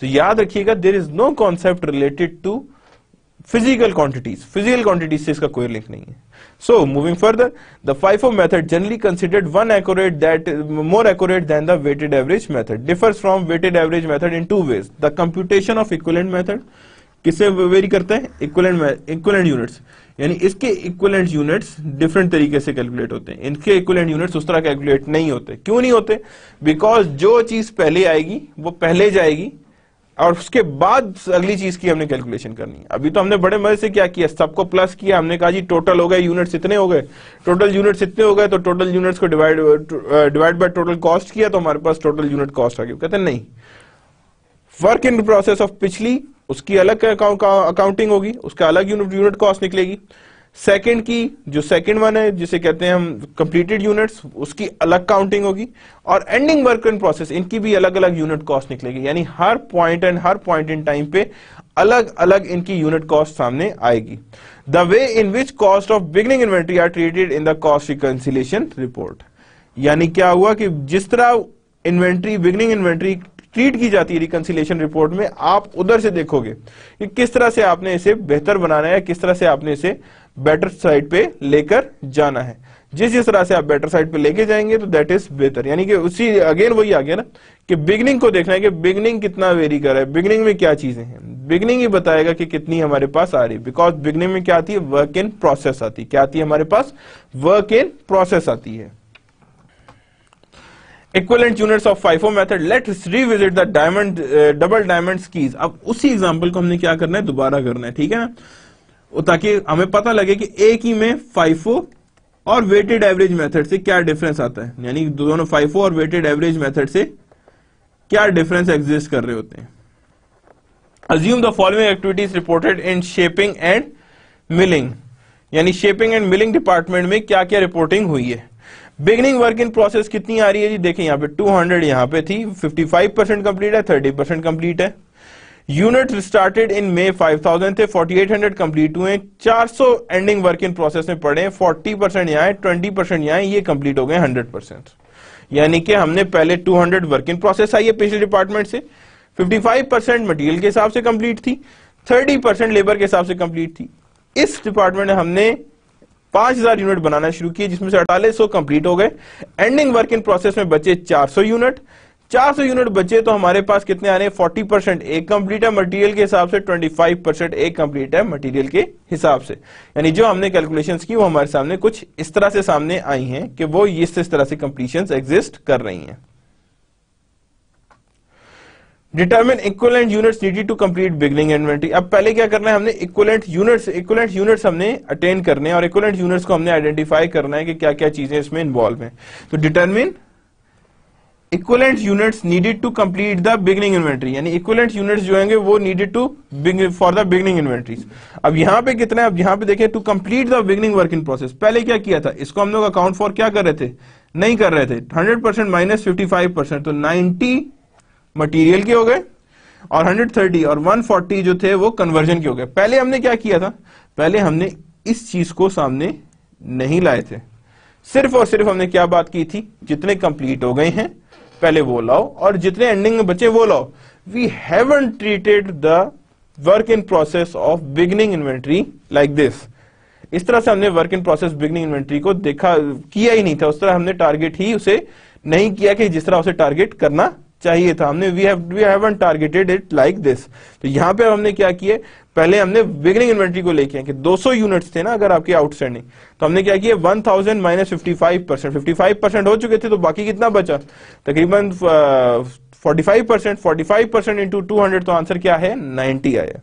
तो याद रखिएगा, there is no concept related to physical quantities. Physical quantities से इसका कोई लिंक नहीं है। So moving further, the FIFO method generally considered more accurate than the weighted average method, differs from weighted average method in two ways. The computation of equivalent method किससे वेरी करता है, इक्विवेलेंट यूनिट्स, यानी इसके इक्विवेलेंट यूनिट्स डिफरेंट तरीके से कैलकुलेट होते हैं, इनके इक्विवेलेंट यूनिट्स उस तरह कैलकुलेट नहीं होते। क्यों नहीं होते? बिकॉज जो चीज पहले आएगी वो पहले जाएगी और उसके बाद अगली चीज की हमने कैलकुलेशन करनी है। अभी तो हमने बड़े मजे से क्या किया, सबको प्लस किया, हमने कहा जी टोटल हो गए यूनिट्स इतने हो गए, टोटल यूनिट्स इतने हो गए, तो टोटल यूनिट्स को डिवाइड बाय टोटल कॉस्ट किया तो हमारे पास टोटल यूनिट कॉस्ट आ गई। कहते हैं नहीं, वर्क इन प्रोसेस ऑफ पिछली उसकी अलग अकाउंटिंग होगी, उसका अलग यूनिट कॉस्ट निकलेगी। सेकंड की जो सेकंड वन है जिसे कहते हैं हम कंप्लीटेड यूनिट्स, उसकी अलग काउंटिंग होगी। और एंडिंग वर्क इन प्रोसेस, इनकी भी अलग अलग यूनिट कॉस्ट निकलेगी। यानी हर पॉइंट इन टाइम पे अलग अलग इनकी यूनिट कॉस्ट सामने आएगी। The way in which cost of beginning inventory are treated in the cost reconciliation report, यानी क्या हुआ कि जिस तरह इन्वेंट्री बिगिनिंग इन्वेंट्री ट्रीट की जाती है रिकंसिलिएशन रिपोर्ट में, आप उधर से देखोगे कि किस तरह से आपने इसे बेहतर बनाना है, किस तरह से आपने इसे बेटर साइड पे लेकर जाना है। जिस तरह से आप बेटर साइड पे लेके जाएंगे तो दैट इज बेहतर। यानी कि उसी अगेन वही आ गया ना कि बिगिनिंग को देखना है कि बिगिनिंग कितना वेरी कर रहा है, बिगिनिंग में क्या चीजें हैं, बिगिनिंग ही बताएगा कि कितनी हमारे पास आ रही है। बिकॉज बिगिनिंग में क्या आती है, वर्क इन प्रोसेस आती है। क्या आती है हमारे पास, वर्क इन प्रोसेस आती है। Equivalent units of FIFO method, let's revisit the diamond double diamond keys. अब उसी एग्जांपल को हमने क्या करना है, दोबारा करना है, ठीक है ना, ताकि हमें पता लगे कि एक ही में FIFO और वेटेड एवरेज मेथड से क्या डिफरेंस आता है, यानी दोनों FIFO और वेटेड एवरेज मेथड से क्या डिफरेंस एग्जिस्ट कर रहे होते हैं। Assume the following activities reported in shaping and milling, यानी शेपिंग एंड मिलिंग डिपार्टमेंट में क्या क्या रिपोर्टिंग हुई है। बिगनिंग वर्क इन प्रोसेस कितनी आ रही है जी, देखें यहाँ पे 200 यहाँ पे थी, 55% कंप्लीट है, 30% कंप्लीट है। यूनिट स्टार्टेड इन मई 5000 थे, 4800 कंप्लीट हुए, 400 एंडिंग वर्क इन प्रोसेस में पड़े, 40% यहाँ है, 20% यहाँ है, ये कंप्लीट हो गए 100%। यानी कि हमने पहले 200 वर्क इन प्रोसेस आई है पिछले डिपार्टमेंट से, 55% मटेरियल के हिसाब से कंप्लीट थी, 30% लेबर के हिसाब से कंप्लीट थी। इस डिपार्टमेंट में हमने 5000 यूनिट बनाना शुरू किए, जिसमें से 4800 कंप्लीट हो गए। एंडिंग वर्क इन प्रोसेस में बचे 400 यूनिट, 400 यूनिट बचे तो हमारे पास कितने आ रहे हैं, 40% एक कंप्लीट है मटेरियल के हिसाब से, 25% एक कंप्लीट है मटेरियल के हिसाब से। यानी जो हमने कैलकुलेशंस की वो हमारे सामने कुछ इस तरह से सामने आई हैं कि वो इस तरह से कंप्लीशंस एग्जिस्ट कर रही हैं। Determine equivalent units needed to complete beginning inventory. अब पहले क्या करना है, हमने इक्विवेलेंट यूनिट्स हमने अटेन करने हैं और इक्विवेलेंट यूनिट्स को हमने आइडेंटिफाई करना है कि क्या क्या चीजें इसमें इन्वॉल्व हैं। तो determine equivalent units needed to complete the beginning inventory, यानी इक्विवेलेंट यूनिट्स जो होंगे वो needed to for the beginning inventories. अब यहां पे कितना है, अब यहां पे देखें to complete the beginning work in process, पहले क्या किया था, इसको हम लोग अकाउंट फॉर क्या कर रहे थे, नहीं कर रहे थे। 100% माइनस 55%, तो 90 मटेरियल के हो गए और 130 और 140 जो थे वो कन्वर्जन के हो गए। पहले हमने क्या किया था, पहले हमने इस चीज को सामने नहीं लाए थे, सिर्फ और सिर्फ हमने क्या बात की थी, जितने कंप्लीट हो गए हैं पहले वो लाओ और जितने एंडिंग में बचे वो लाओ। We haven't treated the work in process of beginning inventory like this. इस तरह से हमने work in process beginning inventory को देखा, किया ही नहीं था, उस तरह हमने टारगेट ही उसे नहीं किया कि जिस तरह उसे टारगेट करना चाहिए था। हमने we haven't targeted it like this. तो यहां पे हमने क्या किया, पहले हमने बिगनिंग इन्वेंटरी को लेके कि 200 यूनिट्स थे ना अगर आपके आउटस्टैंडिंग, तो हमने क्या किया 1000 माइनस 55%, 55% हो चुके थे, तो बाकी कितना बचा, तकरीबन 45% इंटू 200, तो आंसर क्या है 90 आया।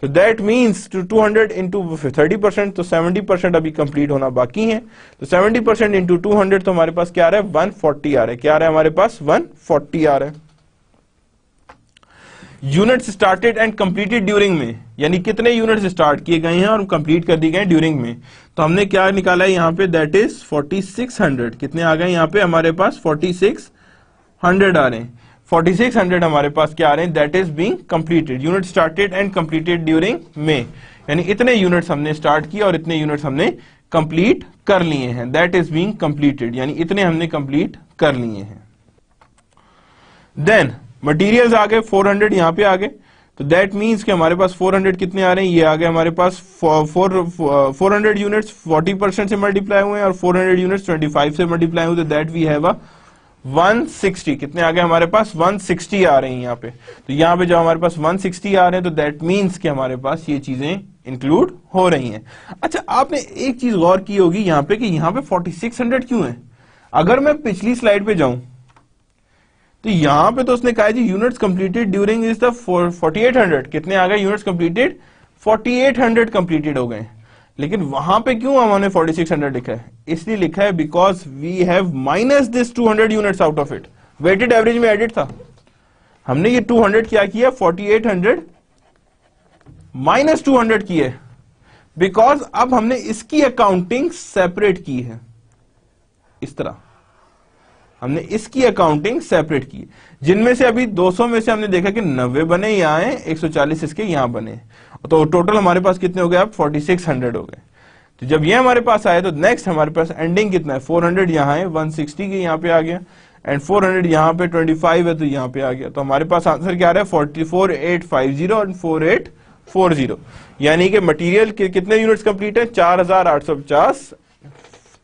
तो दैट मीन्स 200 इंटू 30%, तो 70% अभी कंप्लीट होना बाकी है। तो 70% इंटू 200 तो हमारे पास क्या आ रहा है 140 आ रहा है, क्या आ रहा है हमारे पास 140 आ रहा है। Units started and completed during में, यानी कितने यूनिट्स स्टार्ट किए गए हैं और कंप्लीट कर दिए गए ड्यूरिंग में, तो हमने क्या निकाला है यहाँ पे, दैट इज 4600। कितने आ गए यहाँ पे हमारे पास 4600 आ रहे हैं, 4600 हमारे पास क्या आ रहे हैं, that is being completed, unit started and completed during में, यानी इतने यूनिट्स हमने स्टार्ट किया और इतने यूनिट्स हमने कंप्लीट कर लिए हैं, दैट इज बीइंग कंप्लीटेड, यानी इतने हमने कंप्लीट कर लिए हैं। देन मटेरियल्स आ गए 400 यहां पे आ गए, तो दैट मींस कि हमारे पास 400 कितने आ रहे हैं, ये आ गए हमारे पास 400 यूनिट्स 40% से मल्टीप्लाई हुए और 400 यूनिट्स 25 से मल्टीप्लाई हुए, तो दैट वी हैव अ 160। कितने आ गए हमारे पास 160 आ रहे हैं यहाँ पे। तो यहाँ पे जब हमारे पास 160 आ रहे हैं तो दैट मींस कि हमारे पास ये चीजें इंक्लूड हो रही हैं। अच्छा, आपने एक चीज गौर की होगी यहाँ पे कि यहाँ पे 4600 क्यों है। अगर मैं पिछली स्लाइड पे जाऊं तो यहां पे तो उसने कहा जी units completed during is the 4800। कितने आ गए यूनिट्स कंप्लीटेड, 4800 कंप्लीटेड हो गए, लेकिन वहां पे क्यों हमने 4600 लिखा है, इसलिए लिखा है because we have minus this 200 units out of it. Weighted average में एडिट था, हमने ये 200 क्या किया, 4800 माइनस 200 की है, बिकॉज अब हमने इसकी अकाउंटिंग सेपरेट की है। इस तरह हमने इसकी अकाउंटिंग सेपरेट की, जिनमें से अभी 200 में से हमने देखा कि 90 बने यहाँ हैं, 140 इसके यहाँ बने, तो टोटल हमारे पास कितने हो गए, अब 4600 हो गए। तो जब ये हमारे पास आए तो नेक्स्ट हमारे पास एंडिंग कितना है, 400 यहाँ है, 160 के यहाँ पे आ गया, एंड 400 यहाँ पे 25 है तो यहाँ पे आ गया। तो हमारे पास आंसर क्या आ रहा है 4850 और 4840, यानी कि मटेरियल के कितने यूनिट्स कंप्लीट है, 4850,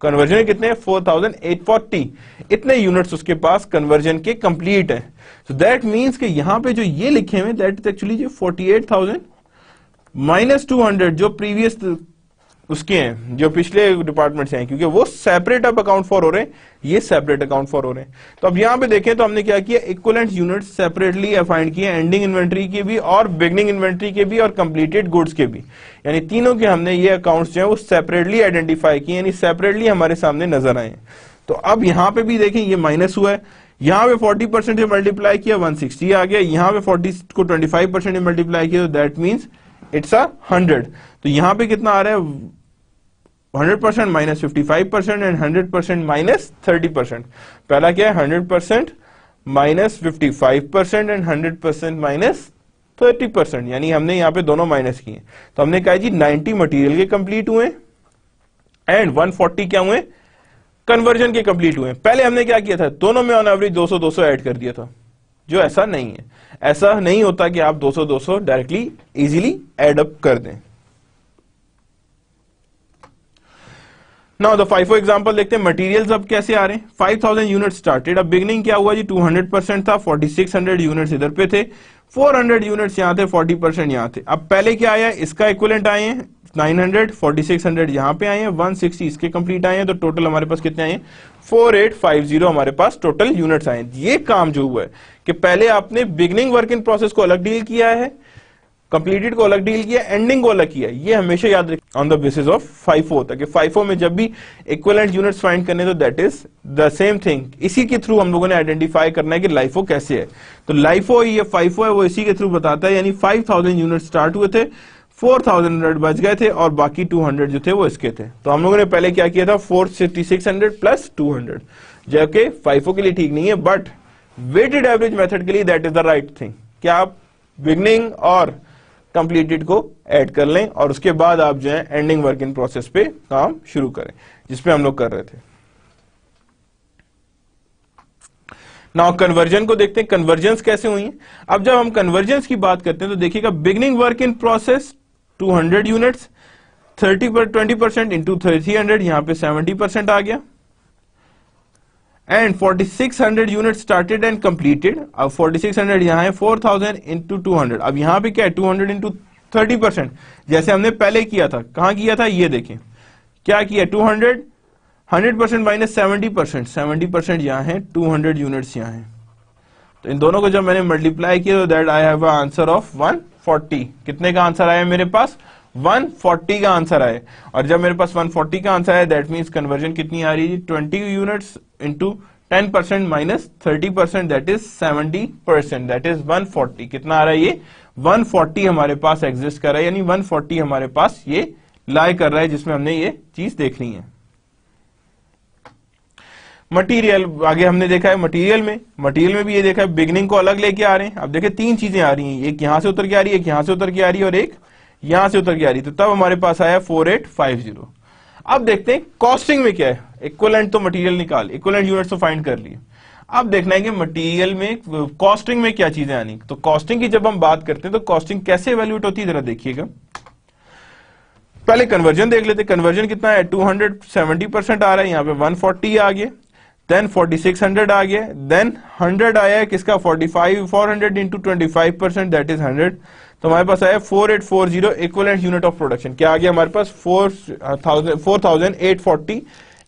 कन्वर्जन कितने 4840, इतने यूनिट्स उसके पास कन्वर्जन के कंप्लीट है। सो दैट मींस कि यहां पे जो ये लिखे हुए दैट इज एक्चुअली जो 48,000 माइनस 200 जो प्रीवियस उसके हैं जो पिछले डिपार्टमेंट से हैं, क्योंकि वो सेपरेट अब अकाउंट फॉर हो रहे हैं, ये सेपरेट अकाउंट फॉर हो रहे हैं। तो अब यहां पे देखें तो हमने क्या किया, इक्विवेलेंट यूनिट सेपरेटली फाइंड किए, एंडिंग इन्वेंट्री के भी और बिगनिंग इन्वेंट्री के भी और कंप्लीटेड गुड्स के भी, यानी तीनों के हमने ये अकाउंट्स जो है वो सेपरेटली आइडेंटिफाई किए, यानी सेपरेटली हमारे सामने नजर आए। तो अब यहां पे भी देखें ये माइनस हुआ है, यहां पे 40% से मल्टीप्लाई किया 160 आ गया, यहां पे 40 को 25% से मल्टीप्लाई किया तो दैट मींस इट्स 100। तो यहां पे कितना आ रहा है 100% माइनस 55% एंड 100% माइनस 30%। पहला क्या है 100% माइनस 55% एंड 100% माइनस 30%, यानी हमने यहां पे दोनों माइनस किए। तो हमने कहा जी 90 मटेरियल के कंप्लीट हुए एंड 140 क्या हुए, कन्वर्जन के कंप्लीट हुए। पहले हमने क्या किया था, दोनों में ऑन एवरेज 200-200 ऐड कर दिया था, जो ऐसा नहीं है। ऐसा नहीं होता कि आप 200-200 डायरेक्टली इजीली एड अप कर दें। नाउ द FIFO एग्जांपल देखते हैं, मटेरियल्स अब कैसे आ रहे हैं। 5000 यूनिट स्टार्टेड, अब बिगनिंग क्या हुआ जी 200% था, 4600 यूनिट्स इधर पे थे, 400 यूनिट्स यहां थे, 40% यहां थे। अब पहले क्या आया, इसका इक्विवेलेंट आए हैं 900, 4600 यहां पे आए हैं, 160 इसके कंप्लीट आए हैं, तो टोटल हमारे पास कितने आए हैं 4850 हमारे पास टोटल यूनिट्स आए हैं। ये काम जो हुआ है कि पहले आपने बिगनिंग वर्क इन प्रोसेस को अलग डील किया है, कंप्लीटेड को अलग डील किया, एंडिंग को अलग किया। ये हमेशा याद रखें on the basis of FIFO होता है कि FIFO में जब भी इक्विवेलेंट यूनिट्स फाइंड करने तो that is the same thing. इसी के थ्रू हम लोगों ने आइडेंटिफाई करना है कि LIFO कैसे है। तो LIFO ये FIFO है वो इसी के थ्रू बताता है, यानी 5000 यूनिट स्टार्ट हुए थे, 4000 बच गए थे और बाकी 200 जो थे वो इसके थे। तो हम लोगों ने पहले क्या किया था 4600 प्लस 200, जो कि FIFO के लिए ठीक नहीं है, बट वेटेड एवरेज मेथड के लिए that is the right thing. क्या आप बिगनिंग और कंप्लीटेड को ऐड कर लें और उसके बाद आप जो है एंडिंग वर्क इन प्रोसेस पे काम शुरू करें, जिसपे हम लोग कर रहे थे। नाउ कन्वर्जन को देखते हैं, कन्वर्जन्स कैसे हुई हैं। अब जब हम कन्वर्जन्स की बात करते हैं तो देखिएगा beginning work in process 200 units, 20% into 300, यहां पे 70% आ गया, and 4600 unit started and completed. अब 4600 यहां है, 4000 इंटू 200, अब यहां पे क्या है 200 इंटू 30%, जैसे हमने पहले किया था। कहां किया था ये देखें, क्या किया 200, 100% माइनस 70%, 70% यहां है, 200 यूनिट्स यहां है। तो इन दोनों को जब मैंने मल्टीप्लाई किया तो that I have a answer of 140। कितने का आंसर आया मेरे पास 140 का आंसर आया। और जब मेरे पास 140 का आंसर आया दैट मींस कन्वर्जन कितनी आ रही है 20 units into 10% minus 30%, that is 70%, that is 140। कितना आ रहा है ये 140 हमारे पास एग्जिस्ट कर रहा है, यानी 140 हमारे पास ये लाई कर रहा है, जिसमें हमने ये चीज देखनी है। मटेरियल आगे हमने देखा है, मटेरियल में भी ये देखा है बिगनिंग को अलग लेके आ रहे हैं। अब देखिए तीन चीजें आ रही हैं, एक यहां से उतर के आ रही है, एक यहां से उतर के आ रही है और एक यहां से उतर के आ रही है। तो तब हमारे पास आया 4850। अब देखते हैं कॉस्टिंग में क्या है। इक्विवेलेंट तो मटेरियल निकाल, इक्विवेलेंट यूनिट्स तो फाइंड कर लिए। अब देखना है कि मटेरियल में कॉस्टिंग में क्या चीजें आनी। तो कॉस्टिंग की जब हम बात करते हैं तो कॉस्टिंग कैसे इवैल्यूएट होती है जरा देखिएगा। पहले कन्वर्जन देख लेते, कन्वर्जन कितना है 200 70% आ रहा है, यहाँ पे 140 आ गया, देन 4600 आ गया, देन 100 आया है किसका 400 इंटू 25%, दैट इज 100। तो हमारे पास आया 4840 इक्विवेलेंट यूनिट ऑफ प्रोडक्शन। क्या आ गया हमारे पास 4840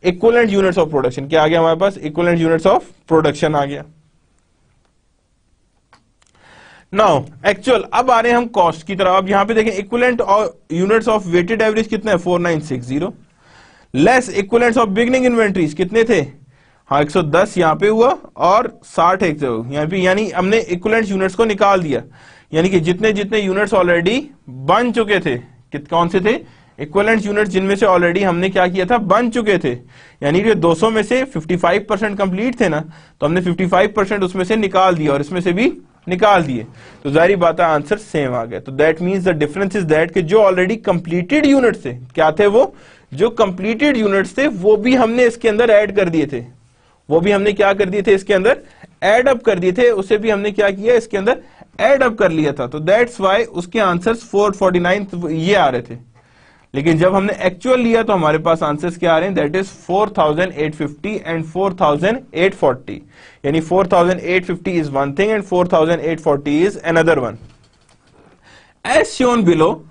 इक्विवेलेंट यूनिट्स ऑफ प्रोडक्शन। क्या आ गया हमारे पास इक्विवेलेंट यूनिट्स ऑफ प्रोडक्शन आ गया। नाउ एक्चुअल अब आ रहे हैं हम कॉस्ट की तरफ। अब यहां पे देखें equivalent units of weighted average कितना है 4960, less equivalents of beginning inventories कितने थे, हाँ 110 यहां पे हुआ और 60 यहां पे, यानी हमने इक्विवेलेंट यूनिट्स को निकाल दिया, यानी कि जितने जितने यूनिट्स ऑलरेडी बन चुके थे, कौन से थे इक्विवेलेंट यूनिट्स जिनमें से ऑलरेडी हमने क्या किया था बन चुके थे, यानी कि 200 में से 55% कंप्लीट थे ना, तो हमने 55% उसमें से निकाल दिया और इसमें से भी निकाल दिए, तो जारी बात है आंसर सेम आ गया। तो that means the difference is that कि जो ऑलरेडी कंप्लीटेड यूनिट्स थे, क्या थे वो जो कंप्लीटेड यूनिट्स थे वो भी हमने इसके अंदर ऐड कर दिए थे, वो भी हमने क्या कर दिए थे इसके अंदर ऐड अप कर दिए थे, उसे भी हमने क्या किया इसके अंदर ऐड अप कर लिया था। तो दैट्स व्हाई उसके आंसर्स 449 ये आ रहे थे, लेकिन जब हमने एक्चुअल लिया तो हमारे पास आंसर्स क्या आ रहे हैं दैट इज 4850 एंड 4840, यानी 4850 is one thing and 4840 is another one. As shown below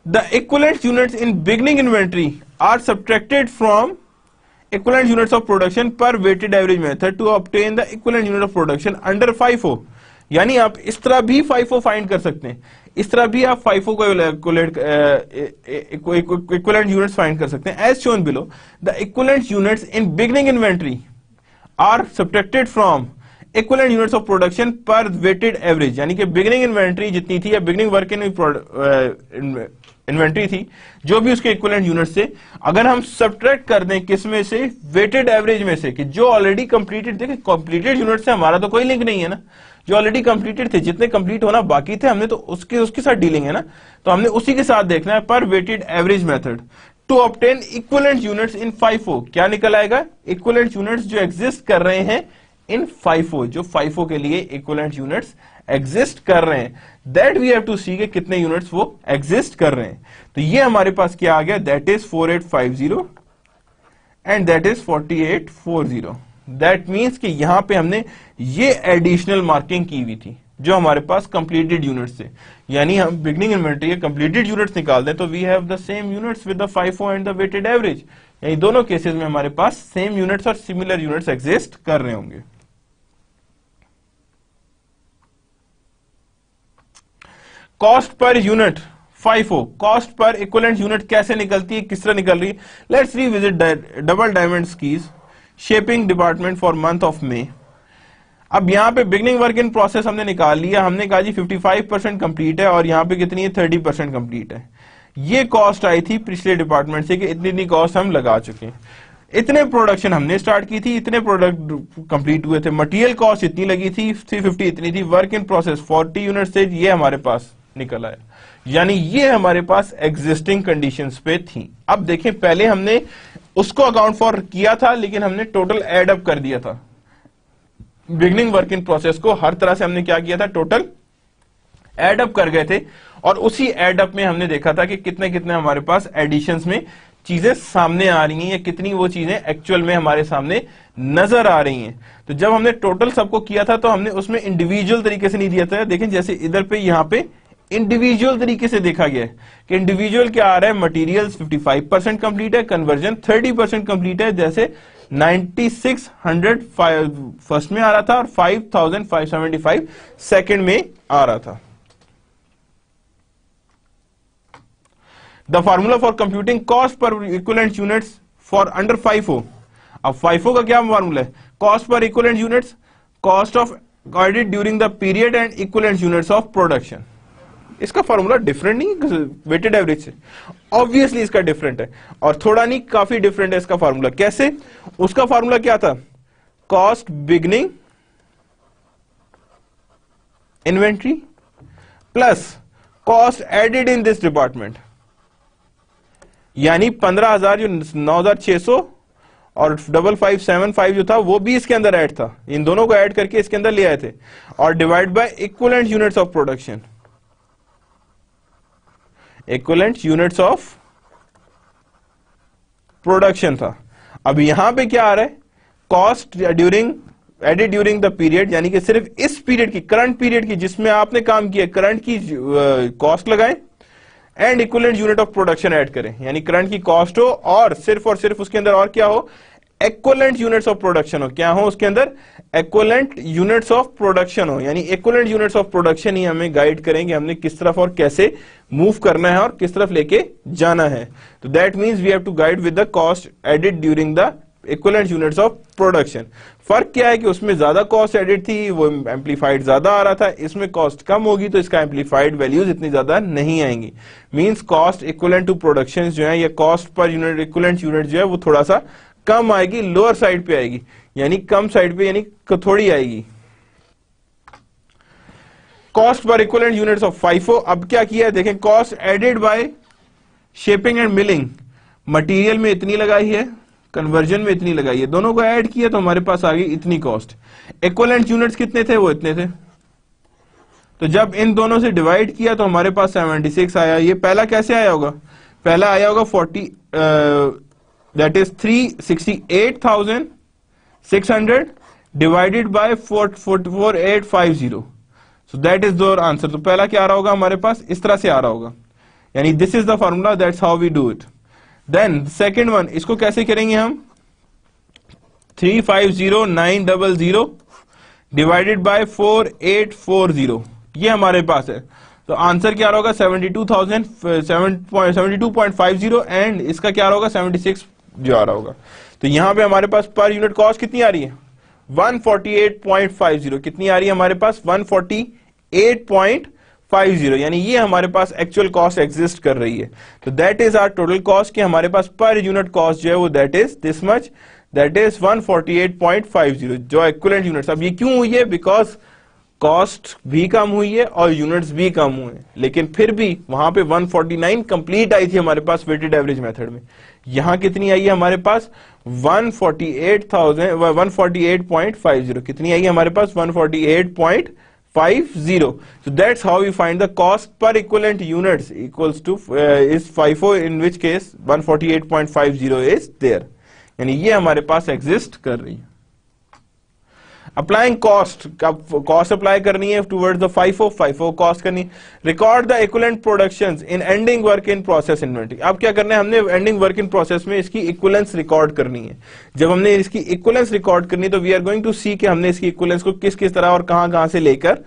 the equivalent units in beginning inventory are subtracted from equivalent units of production per weighted average method to obtain the equivalent unit of production under FIFO. यानी आप इस तरह भी FIFO फाइंड कर सकते हैं, इस तरह भी आप FIFO को equivalent units फाइंड कर सकते हैं. As shown below, the equivalent units in beginning inventory are subtracted from equivalent units of production per weighted average. यानी कि beginning inventory जितनी थी या beginning work in इन्वेंट्री थी, जो भी उसके इक्विवेलेंट यूनिट से अगर हम सब्ट्रैक्ट कर दें किस में से, वेटेड एवरेज में से, कि जो ऑलरेडी कंप्लीटेड, देखिए कंप्लीटेड यूनिट से हमारा तो कोई लिंक नहीं है ना, जो ऑलरेडी कंप्लीटेड थे, जितने कंप्लीट होना बाकी थे हमने तो उसके साथ डीलिंग है ना, तो हमने उसी के साथ देखना है पर weighted average method to obtain equivalent units in FIFO. क्या निकल आएगा? इक्विवेलेंट यूनिट्स जो एग्जिस्ट कर रहे हैं इन FIFO, जो FIFO के लिए इक्विवेलेंट यूनिट्स एग्जिस्ट कर रहे हैं, दैट वी हैव टू सी के कितने यूनिट्स वो एग्जिस्ट कर रहे हैं. तो ये हमारे पास क्या आ गया? That is 4850 and that is 4840. That means कि यहां पे हमने ये एडिशनल मार्किंग की हुई थी जो हमारे पास कंप्लीटेड यूनिट्स थे. यानी हम बिगनिंग इन्वेंटरी के कंप्लीटेड यूनिट्स निकाल दें तो we have the same units with the FIFO and the weighted average. यानी दोनों केसेस में हमारे पास सेम यूनिट्स और सिमिलर यूनिट्स एग्जिस्ट कर रहे होंगे. Cost per unit FIFO, cost per equivalent unit कैसे निकलती है, किस तरह निकल रही है? Let's revisit double diamond skis shaping department for month of May. अब यहां पे बिगनिंग वर्क इन प्रोसेस हमने निकाल लिया, हमने कहा जी 55% कंप्लीट है और यहां पे कितनी है? 30% कंप्लीट है. ये कॉस्ट आई थी पिछले डिपार्टमेंट से कि इतनी कॉस्ट हम लगा चुके हैं, इतने प्रोडक्शन हमने स्टार्ट की थी, इतने प्रोडक्ट कंप्लीट हुए थे, मटेरियल कॉस्ट इतनी लगी थी 350 इतनी थी, वर्क इन प्रोसेस 40 यूनिट से ये हमारे पास निकल आया. यानी ये हमारे पास एग्जिस्टिंग कंडीशंस पे थी. अब देखें, पहले हमने उसको अकाउंट फॉर किया था लेकिन हमने टोटल एड अप कर दिया था. बिगनिंग वर्क इन प्रोसेस को हर तरह से हमने क्या किया था? टोटल एड अप कर गए थे और उसी एड अप में हमने देखा था कि कितने कितने हमारे पास एडिशंस में चीजें सामने आ रही हैं या कितनी वो चीजें एक्चुअल में हमारे सामने नजर आ रही हैं. तो जब हमने टोटल सबको किया था तो हमने उसमें इंडिविजुअल तरीके से नहीं दिया था. देखें जैसे इधर पे यहां पे इंडिविजुअल तरीके से देखा गया है कि इंडिविजुअल क्या आ रहा है? मटेरियल्स 55% कंप्लीट है, कन्वर्जन 30% कंप्लीट है. जैसे 9600 फर्स्ट में आ रहा था और 5575 सेकंड में आ रहा था. The formula for computing cost per equivalent units for under FIFO. अब FIFO का क्या फॉर्मूला है? Cost per equivalent units, cost of audit during the period and equivalent units of production. इसका फॉर्मूला डिफरेंट नहीं वेटेड एवरेज से, ऑब्वियसली इसका डिफरेंट है और थोड़ा नहीं काफी डिफरेंट है इसका फॉर्मूला. कैसे? उसका फॉर्मूला क्या था? Cost beginning inventory plus cost added in this department. यानी 15,000 जो 9,600 और 5575 जो था वो भी इसके अंदर ऐड था, इन दोनों को ऐड करके इसके अंदर ले आए थे और divide by equivalent units of production. Equivalent units of production था. अब यहां पे क्या आ रहा है? Cost during added during the period, यानी कि सिर्फ इस पीरियड की, करंट पीरियड की जिसमें आपने काम किया, करंट की कॉस्ट लगाएं and equivalent unit of production add करें. यानी करंट की कॉस्ट हो और सिर्फ उसके अंदर और क्या हो? इक्विवेलेंट यूनिट्स ऑफ प्रोडक्शन हो. क्या हो उसके अंदर? इक्विवेलेंट यूनिट्स ऑफ प्रोडक्शन हो. यानी इक्विवेलेंट यूनिट्स ऑफ प्रोडक्शन ही हमें गाइड करेंगे हमने किस तरफ और कैसे मूव करना है और किस तरफ लेके जाना है. तो that means we have to guide with the cost added during the equivalent units of production. फर्क क्या है कि उसमें ज्यादा कॉस्ट एडेड थी, वो एम्पलीफाइड ज्यादा आ रहा था, इसमें कॉस्ट कम होगी तो इसका एम्पलीफाइड वैल्यूज इतनी ज्यादा नहीं आएंगी. Means cost equivalent to production जो है या cost per unit equivalent unit जो है वो थोड़ा सा कम आएगी, लोअर साइड पे आएगी, यानी कम साइड पे, यानी थोड़ी आएगी. Cost per equivalent units of FIFO. अब क्या किया है देखें, cost added by shaping and milling, material में इतनी लगाई है, कन्वर्जन में इतनी लगाई है, दोनों को ऐड किया तो हमारे पास आ गई इतनी कॉस्ट. इक्विवेलेंट यूनिट्स कितने थे? वो इतने थे. तो जब इन दोनों से डिवाइड किया तो हमारे पास 76 आया. ये पहला कैसे आया होगा? पहला आया होगा 40 that is 368,600 divided by 4850. So that is the answer. तो पहला क्या आ रहा होगा हमारे पास? इस तरह से आ रहा होगा. यानी this is the formula, that's how we do it. Then second one, इसको कैसे करेंगे हम, 350900 डिवाइडेड बाय 4840, ये हमारे पास है। तो आंसर क्या होगा 72,072.50 एंड इसका क्या होगा 76 जो आ रहा होगा। तो यहां पे हमारे पास पर यूनिट कॉस्ट कितनी आ रही है 148.50, कितनी आ रही है हमारे पास 148.50, यानी ये हमारे पास एक्चुअल कॉस्ट एग्जिस्ट कर रही है। तो that is our total cost, कि हमारे पास पर यूनिट कॉस्ट जो है वो that is this much, that is 148.50 जो इक्विवेलेंट यूनिट्स। अब ये क्यों हुई है, बिकॉज कॉस्ट भी कम हुई है और यूनिट्स भी कम हुए हैं, लेकिन फिर भी वहां पे 149 कंप्लीट आई थी हमारे पास वेटेड एवरेज मेथड में। यहां कितनी आई है हमारे पास 148.50, कितनी आई है हमारे पास 148.50। So that's how we find the cost per equivalent units equals to is FIFO, in which case 148.50 is there, यानी ये हमारे पास एग्जिस्ट कर रही है। अप्लाइंग कॉस्ट, कॉस्ट अप्लाई करनी है टुवर्ड्स द FIFO कॉस्ट करनी। Record the equivalent productions in ending work in process inventory. अब क्या करना है, हमने एंडिंग वर्क इन प्रोसेस में इसकी इक्विवेलेंस रिकॉर्ड करनी है। जब हमने इसकी इक्विवेलेंस रिकॉर्ड करनी है तो we are going to see कि हमने इसकी इक्विवेलेंस को किस किस तरह और कहां से लेकर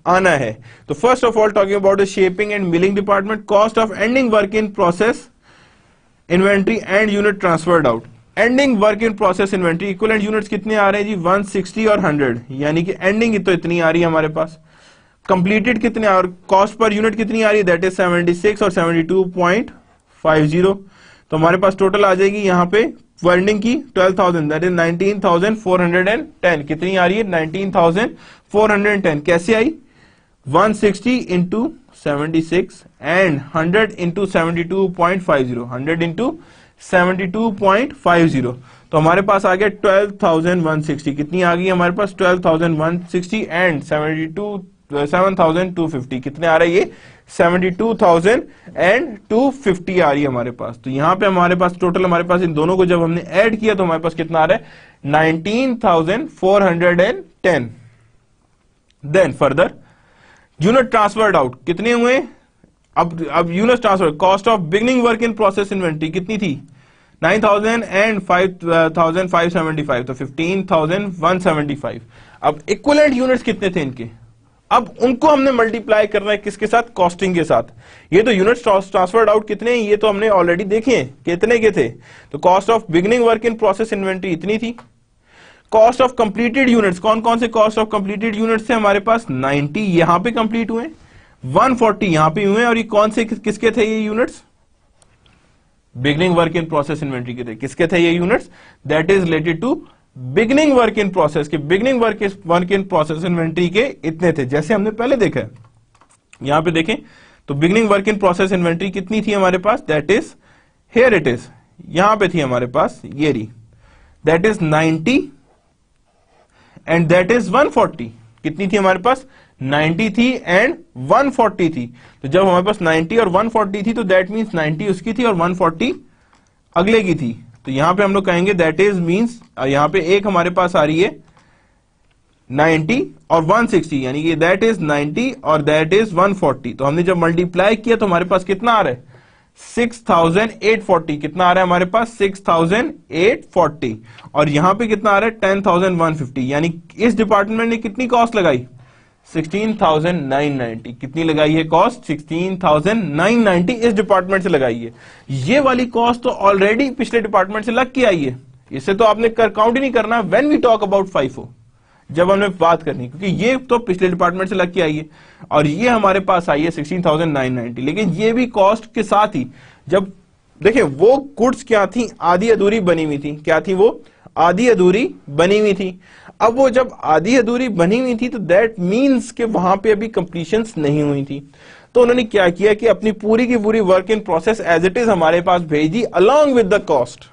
आना है। तो first of all talking about the shaping and milling department, cost of ending work in process inventory and unit transferred out. Ending work in process inventory equivalent units कितने आ रहे हैं जी 160 और 100, यानी कि एंडिंग तो इतनी आ रही है हमारे पास, कंप्लीटेड कितने और कॉस्ट पर यूनिट कितनी आ रही है दैट इज 76 और 72.50। तो हमारे पास टोटल आ जाएगी यहाँ पे वर्डिंग की 12,000, दैट इज 19,410, कितनी आ रही है 19,410। कैसे आई 160 इंटू 76 एंड 100 इंटू 72.50, 100 इंटू 72.50, तो हमारे पास आ गया 12,160, कितनी आ गई हमारे पास 12,160 एंड 7,250, कितने आ रहे हैं ये 72,250 आ रही है हमारे पास। तो यहां पे हमारे पास टोटल हमारे पास इन दोनों को जब हमने ऐड किया तो हमारे पास कितना आ रहा है 19,410। Then further unit transferred out कितने हुए, अब unit transfer cost of beginning work in process inventory कितनी थी 9,000 एंड 5,575, तो 15,175। अब इक्विवेलेंट यूनिट्स कितने थे इनके, अब उनको हमने मल्टीप्लाई करना है किसके साथ, कॉस्टिंग के साथ। ये तो यूनिट्स ट्रांसफर्ड आउट कितने हैं ये तो हमने ऑलरेडी देखे हैं कितने के थे। तो cost of beginning work in process inventory इतनी थी। कॉस्ट ऑफ कंप्लीटेड यूनिट्स, कौन कौन से कॉस्ट ऑफ कंप्लीटेड यूनिट्स थे हमारे पास 90 यहां पे कंप्लीट हुए, 140 यहां पे हुए, और ये कौन से किसके थे ये units beginning work in process inventory के थे। किसके थे ये units, that is related to beginning work in process के, beginning work in process inventory के इतने थे, जैसे हमने पहले देखा है। यहां पे देखें तो beginning work in process inventory कितनी थी हमारे पास, that is here it is, यहां पे थी हमारे पास ये रही, that is 90 and that is 140। कितनी थी हमारे पास 90 थी एंड 140 थी। तो जब हमारे पास 90 और 140 थी तो दैट मींस 90 उसकी थी और 140 अगले की थी। तो यहां पे हम लोग कहेंगे दैट इज मींस यहां पे एक हमारे पास आ रही है 90 और 160, यानी कि दैट इज 90 और दैट इज 140। तो हमने जब मल्टीप्लाई किया तो हमारे पास कितना आ रहा है 6,840, कितना आ रहा है हमारे पास 6,840, और यहां पे कितना आ रहा है 10,150, यानी इस डिपार्टमेंट ने कितनी कॉस्ट लगाई 16,990, कितनी लगाई है कॉस्ट 16,990 इस डिपार्टमेंट से लगाई है। ये वाली कॉस्ट तो ऑलरेडी पिछले डिपार्टमेंट से लग के आई है, इसे तो आपने काउंट ही नहीं करना when we talk about FIFO, जब हमने बात करनी, क्योंकि ये तो पिछले डिपार्टमेंट से लग के आई है और ये हमारे पास आई है 16,990। लेकिन ये भी कॉस्ट के साथ ही, जब देखिए वो गुड्स क्या थी आधी अधूरी बनी हुई थी, क्या थी वो आधी अधूरी बनी हुई थी। अब वो जब आधी अधूरी बनी हुई थी तो दैट मीन्स कि वहां पे अभी कंप्लीशंस नहीं हुई थी। तो उन्होंने क्या किया कि अपनी पूरी की पूरी work in process as it is हमारे पास भेज दी along with the cost,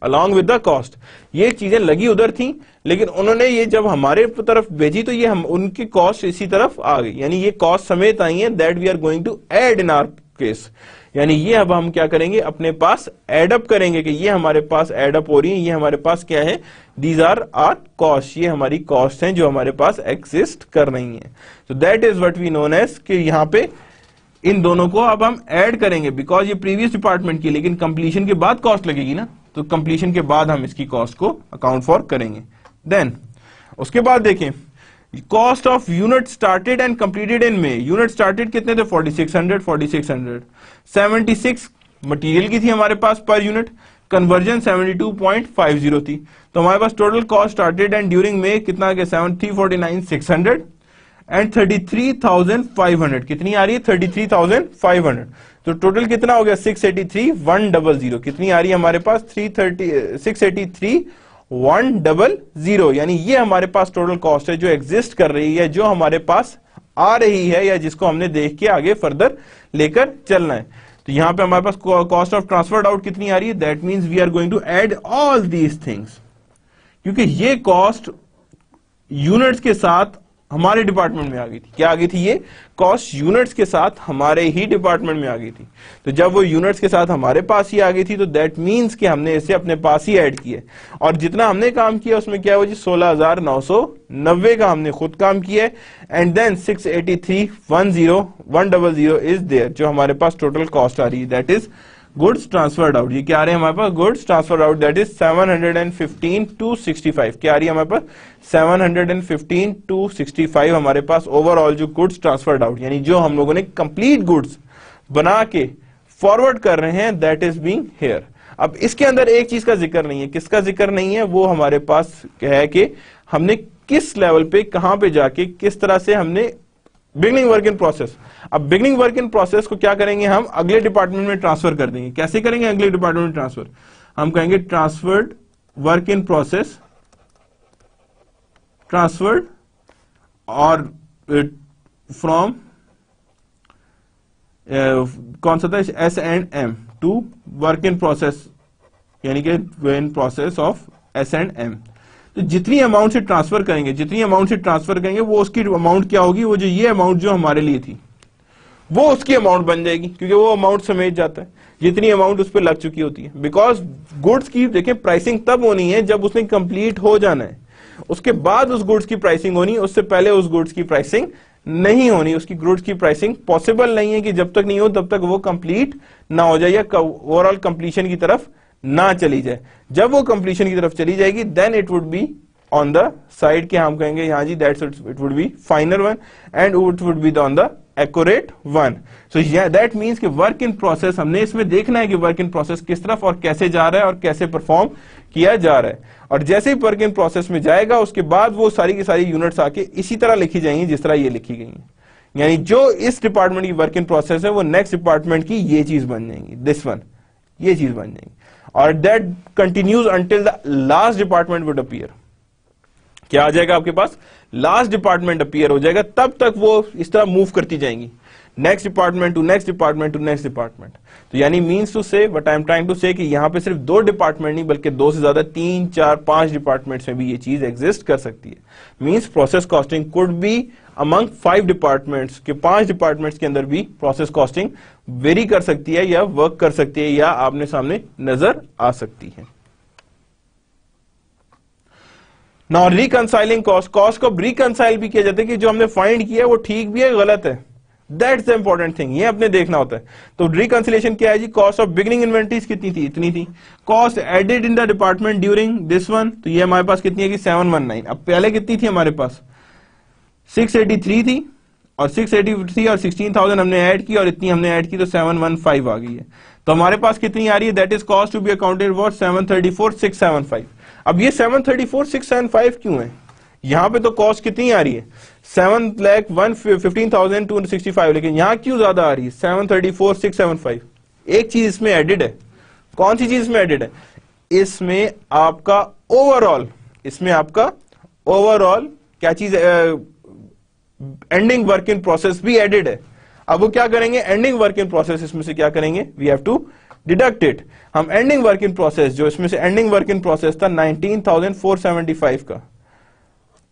along with the cost. ये चीजें लगी उधर थी, लेकिन उन्होंने ये जब हमारे तरफ भेजी तो ये हम उनकी कॉस्ट इसी तरफ आ गई, यानी ये कॉस्ट समेत आई है, that we are going to add in our case. यानी ये अब हम क्या करेंगे अपने पास एड अप करेंगे कि ये हमारे पास एड अप हो रही है, ये हमारे पास क्या है दीज आर आर कॉस्ट, ये हमारी कॉस्ट हैं जो हमारे पास एग्जिस्ट कर रही हैं। So that is what we known as कि यहाँ पे इन दोनों को अब हम ऐड करेंगे बिकॉज ये प्रीवियस डिपार्टमेंट की, लेकिन कंप्लीशन के बाद कॉस्ट लगेगी ना, तो कंप्लीशन के बाद हम इसकी कॉस्ट को अकाउंट फॉर करेंगे। देन उसके बाद देखें cost of unit started and completed in may. Unit started कितने थे 4600 76 मटेरियल की थी हमारे पास पर यूनिट, कन्वर्जन 72.50 थी, तो हमारे पास total cost started and during में कितना आ गया 349,600 एंड 33,500 कितनी आ रही है 33,500, तो टोटल कितना हो गया 683,100 कितनी आ रही है हमारे पास 683,100, यानी ये हमारे पास टोटल कॉस्ट है जो एग्जिस्ट कर रही है, जो हमारे पास आ रही है या जिसको हमने देख के आगे फर्दर लेकर चलना है। तो यहां पे हमारे पास कॉस्ट ऑफ ट्रांसफर्ड आउट कितनी आ रही है, that means we are going to add all these things, क्योंकि ये कॉस्ट यूनिट्स के साथ हमारे डिपार्टमेंट में आ गई थी। क्या आ गई थी, ये कॉस्ट यूनिट्स के साथ हमारे ही डिपार्टमेंट में आ गई थी। तो जब वो यूनिट्स के साथ हमारे पास ही आ गई थी तो दैट मींस कि हमने इसे अपने पास ही ऐड किया, और जितना हमने काम किया उसमें क्या हुआ जी 16,990 का हमने खुद काम किया, एंड देन 683,100 इज देयर, जो हमारे पास टोटल कॉस्ट आ रही है, that is goods transferred out. ये क्या आ रहे हैं हमारे पास, goods transferred out, that is 715,265। क्या आ रही है हमारे पास 715,265 हमारे पास ओवरऑल जो गुड्स ट्रांसफर्ड आउट, यानी जो हम लोगों ने कंप्लीट गुड्स बना के फॉरवर्ड कर रहे हैं, दैट इज बीइंग हियर। अब इसके अंदर एक चीज का जिक्र नहीं है, किसका जिक्र नहीं है, वो हमारे पास है कि हमने किस लेवल पे कहां पे जाके किस तरह से हमने बिगनिंग वर्क इन प्रोसेस। अब बिगनिंग वर्क इन प्रोसेस को क्या करेंगे, हम अगले डिपार्टमेंट में ट्रांसफर कर देंगे। कैसे करेंगे अगले डिपार्टमेंट में ट्रांसफर, हम कहेंगे transferred work in process, transferred और फ्रॉम कौन सा था S&M to work in process, यानी कि इन प्रोसेस ऑफ S&M। तो जितनी अमाउंट से ट्रांसफर करेंगे वो उसकी अमाउंट क्या होगी, वो जो ये अमाउंट जो हमारे लिए थी वो उसकी अमाउंट बन जाएगी, क्योंकि वो अमाउंट समेट जाता है जितनी अमाउंट उस पर लग चुकी होती है। बिकॉज गुड्स की देखिए प्राइसिंग तब होनी है जब उसने कंप्लीट हो जाना है, उसके बाद उस गुड्स की प्राइसिंग होनी, उससे पहले उस गुड्स की प्राइसिंग नहीं होनी। उसकी गुड्स की प्राइसिंग पॉसिबल नहीं है कि जब तक नहीं हो तब तक वो कंप्लीट ना हो जाए या ओवरऑल कंप्लीशन की तरफ ना चली जाए। जब वो कंप्लीशन की तरफ चली जाएगी then it would be on the side के हम कहेंगे यहां जी that's it would be final one and it would be on the accurate one. So that means कि वर्क इन प्रोसेस हमने इसमें देखना है कि वर्क इन प्रोसेस किस तरफ और कैसे जा रहा है और कैसे परफॉर्म किया जा रहा है, और जैसे ही वर्क इन प्रोसेस में जाएगा उसके बाद वो सारी की सारी यूनिट्स आके इसी तरह लिखी जाएंगी जिस तरह ये लिखी गई है, यानी जो इस डिपार्टमेंट की वर्क इन प्रोसेस है वो नेक्स्ट डिपार्टमेंट की ये चीज बन जाएंगी, दिस वन ये चीज बन जाएंगी, और that continues until the last department would appear. क्या आ जाएगा आपके पास, लास्ट डिपार्टमेंट अपीयर हो जाएगा, तब तक वो इस तरह मूव करती जाएंगी next department to next department to next department. तो यानी means to say what I am trying to say कि यहां पे सिर्फ दो डिपार्टमेंट नहीं बल्कि दो से ज्यादा 3, 4, 5 डिपार्टमेंट्स में भी ये चीज एग्जिस्ट कर सकती है। Means process costing could be among 5 departments के 5 डिपार्टमेंट्स के अंदर भी प्रोसेस कॉस्टिंग वेरी कर सकती है या वर्क कर सकती है या आपने सामने नजर आ सकती है। नाउ रिकंसाइलिंग कॉस्ट, कॉस्ट को रिकंसाइल भी किया जाता है कि जो हमने फाइंड किया वो ठीक भी है गलत है, दैट्स द इंपॉर्टेंट थिंग, ये अपने देखना होता है। तो रिकंसिलेशन क्या है जी, कॉस्ट ऑफ बिगिनिंग इन्वेंटरीज कितनी थी, इतनी थी, cost added in the department during this one, तो ये हमारे पास कितनी है कि 719। अब पहले कितनी थी हमारे पास 683 थी, और 683 और 16,000 हमने ऐड की और इतनी हमने ऐड की तो 715 आ गई है। तो हमारे पास कितनी आ रही है, that is cost to be accounted for 734,675। अब ये 734,675 क्यों है, यहां पे तो कॉस्ट कितनी आ रही है 7,15,265, लेकिन यहां क्यों ज्यादा आ रही है 734,675। एक चीज इसमें एडेड है, कौन सी चीज इसमें एडेड है, इसमें आपका ओवरऑल क्या चीज एंडिंग वर्क इन प्रोसेस भी एडेड है। अब वो क्या करेंगे, एंडिंग वर्क इन प्रोसेस इसमें से क्या करेंगे, we have to deduct it. हम एंडिंग वर्क इन प्रोसेस, जो इसमें से एंडिंग वर्क इन प्रोसेस था 19,475 का,